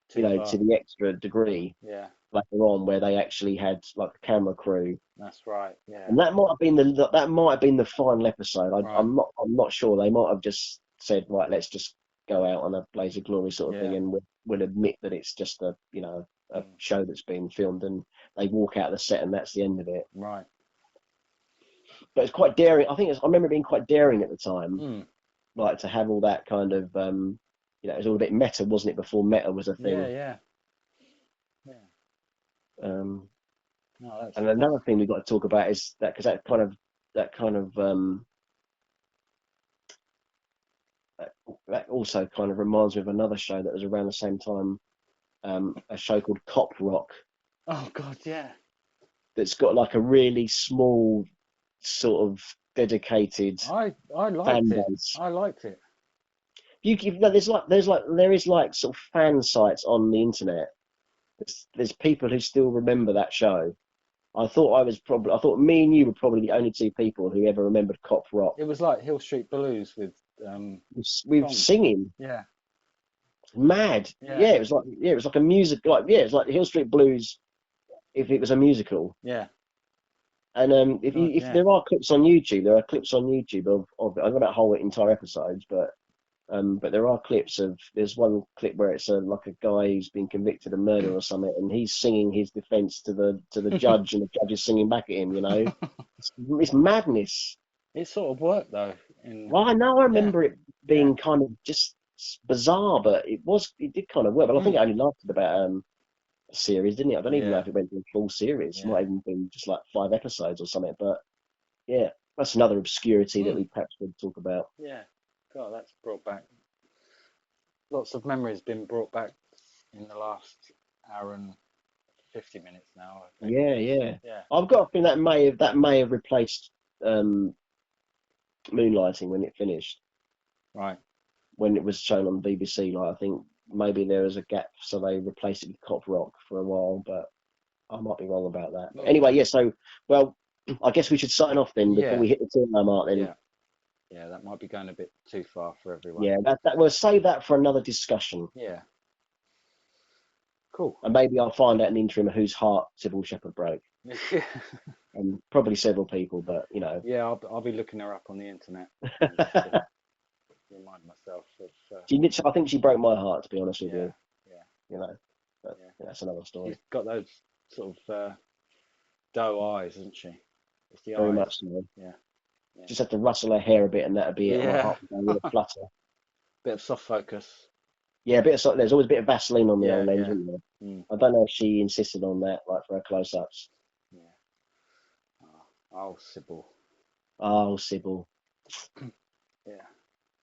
too to far the extra degree yeah later on, where they actually had like a camera crew, that's right yeah and that might have been the final episode. right I'm not sure. They might have just said, right, let's just go out on a blaze of glory sort of thing, yeah and we'll admit that it's just a mm, show that's been filmed, and they walk out of the set, and that's the end of it. right But it's quite daring. I remember it being quite daring at the time, mm, like to have all that kind of, it was all a bit meta, wasn't it? Before meta was a yeah thing. yeah yeah Um, no and that's another thing we've got to talk about is that because that also kind of reminds me of another show that was around the same time, a show called Cop Rock oh god yeah that's got like a really small sort of dedicated I liked fan it base. I liked it There is like sort of fan sites on the internet. There's people who still remember that show. I thought me and you were probably the only two people who ever remembered Cop Rock. it was like Hill Street Blues with We were Tom singing. yeah Mad. yeah Yeah, it was like a music, it's like the Hill Street Blues if it was a musical. yeah And if god if yeah there are clips on YouTube, of I don't know about whole entire episodes, but there are clips of. There's one clip where it's like a guy who's been convicted of murder or something, and he's singing his defence to the judge, and the judge is singing back at him. It's madness. it sort of worked though in Well, I know I yeah remember it yeah being kind of just bizarre, but it did kind of work. But I think mm, it only lasted about a series, didn't it? I don't even know yeah if it went to a full series. It yeah might even been just like 5 episodes or something. But yeah, that's another obscurity that mm, we perhaps could talk about. yeah god that's brought back lots of memories been brought back in the last hour and 50 minutes now, I think. Yeah, yeah. Yeah. I've got a feeling that may have replaced Moonlighting when it finished, Right. when it was shown on the BBC. Like I think maybe there was a gap, so they replaced it with Cop Rock for a while, but I might be wrong about that. Anyway, yeah. So, well, I guess we should sign off then before Yeah. we hit the 2 hour mark. Then, Yeah. Yeah, that might be going a bit too far for everyone. yeah, that we'll save that for another discussion, Yeah. Cool. and maybe I'll find out in the interim whose heart Sybil Shepherd broke, Yeah. and probably several people, but you know. Yeah, I'll be looking her up on the internet. And just to remind myself of. I think she broke my heart, to be honest with Yeah. you. Yeah. You know, but Yeah. that's another story. She's got those sort of doe eyes, hasn't she? It's the Very eyes. much so. Yeah. Yeah. Just have to rustle her hair a bit, and that'd be it. And my Yeah. heart would go with a flutter. Bit of soft focus. Yeah, there's always a bit of Vaseline on the Yeah. old lens, Yeah. isn't there? Mm. I don't know if she insisted on that, like for her close-ups. Yeah. Oh, Sybil. Oh, Sybil, Yeah.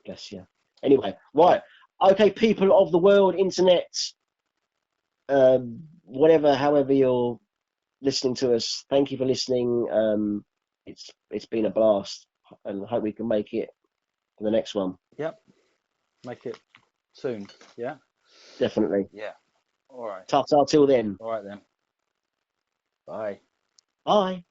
bless you. Anyway, right. Okay, people of the world, internet, whatever, however you're listening to us, thank you for listening. It's been a blast, and I hope we can make it for the next one. Yep. Make it soon. Yeah. Definitely. Yeah. All right. Ta-ta till then. All right then. Bye. Bye.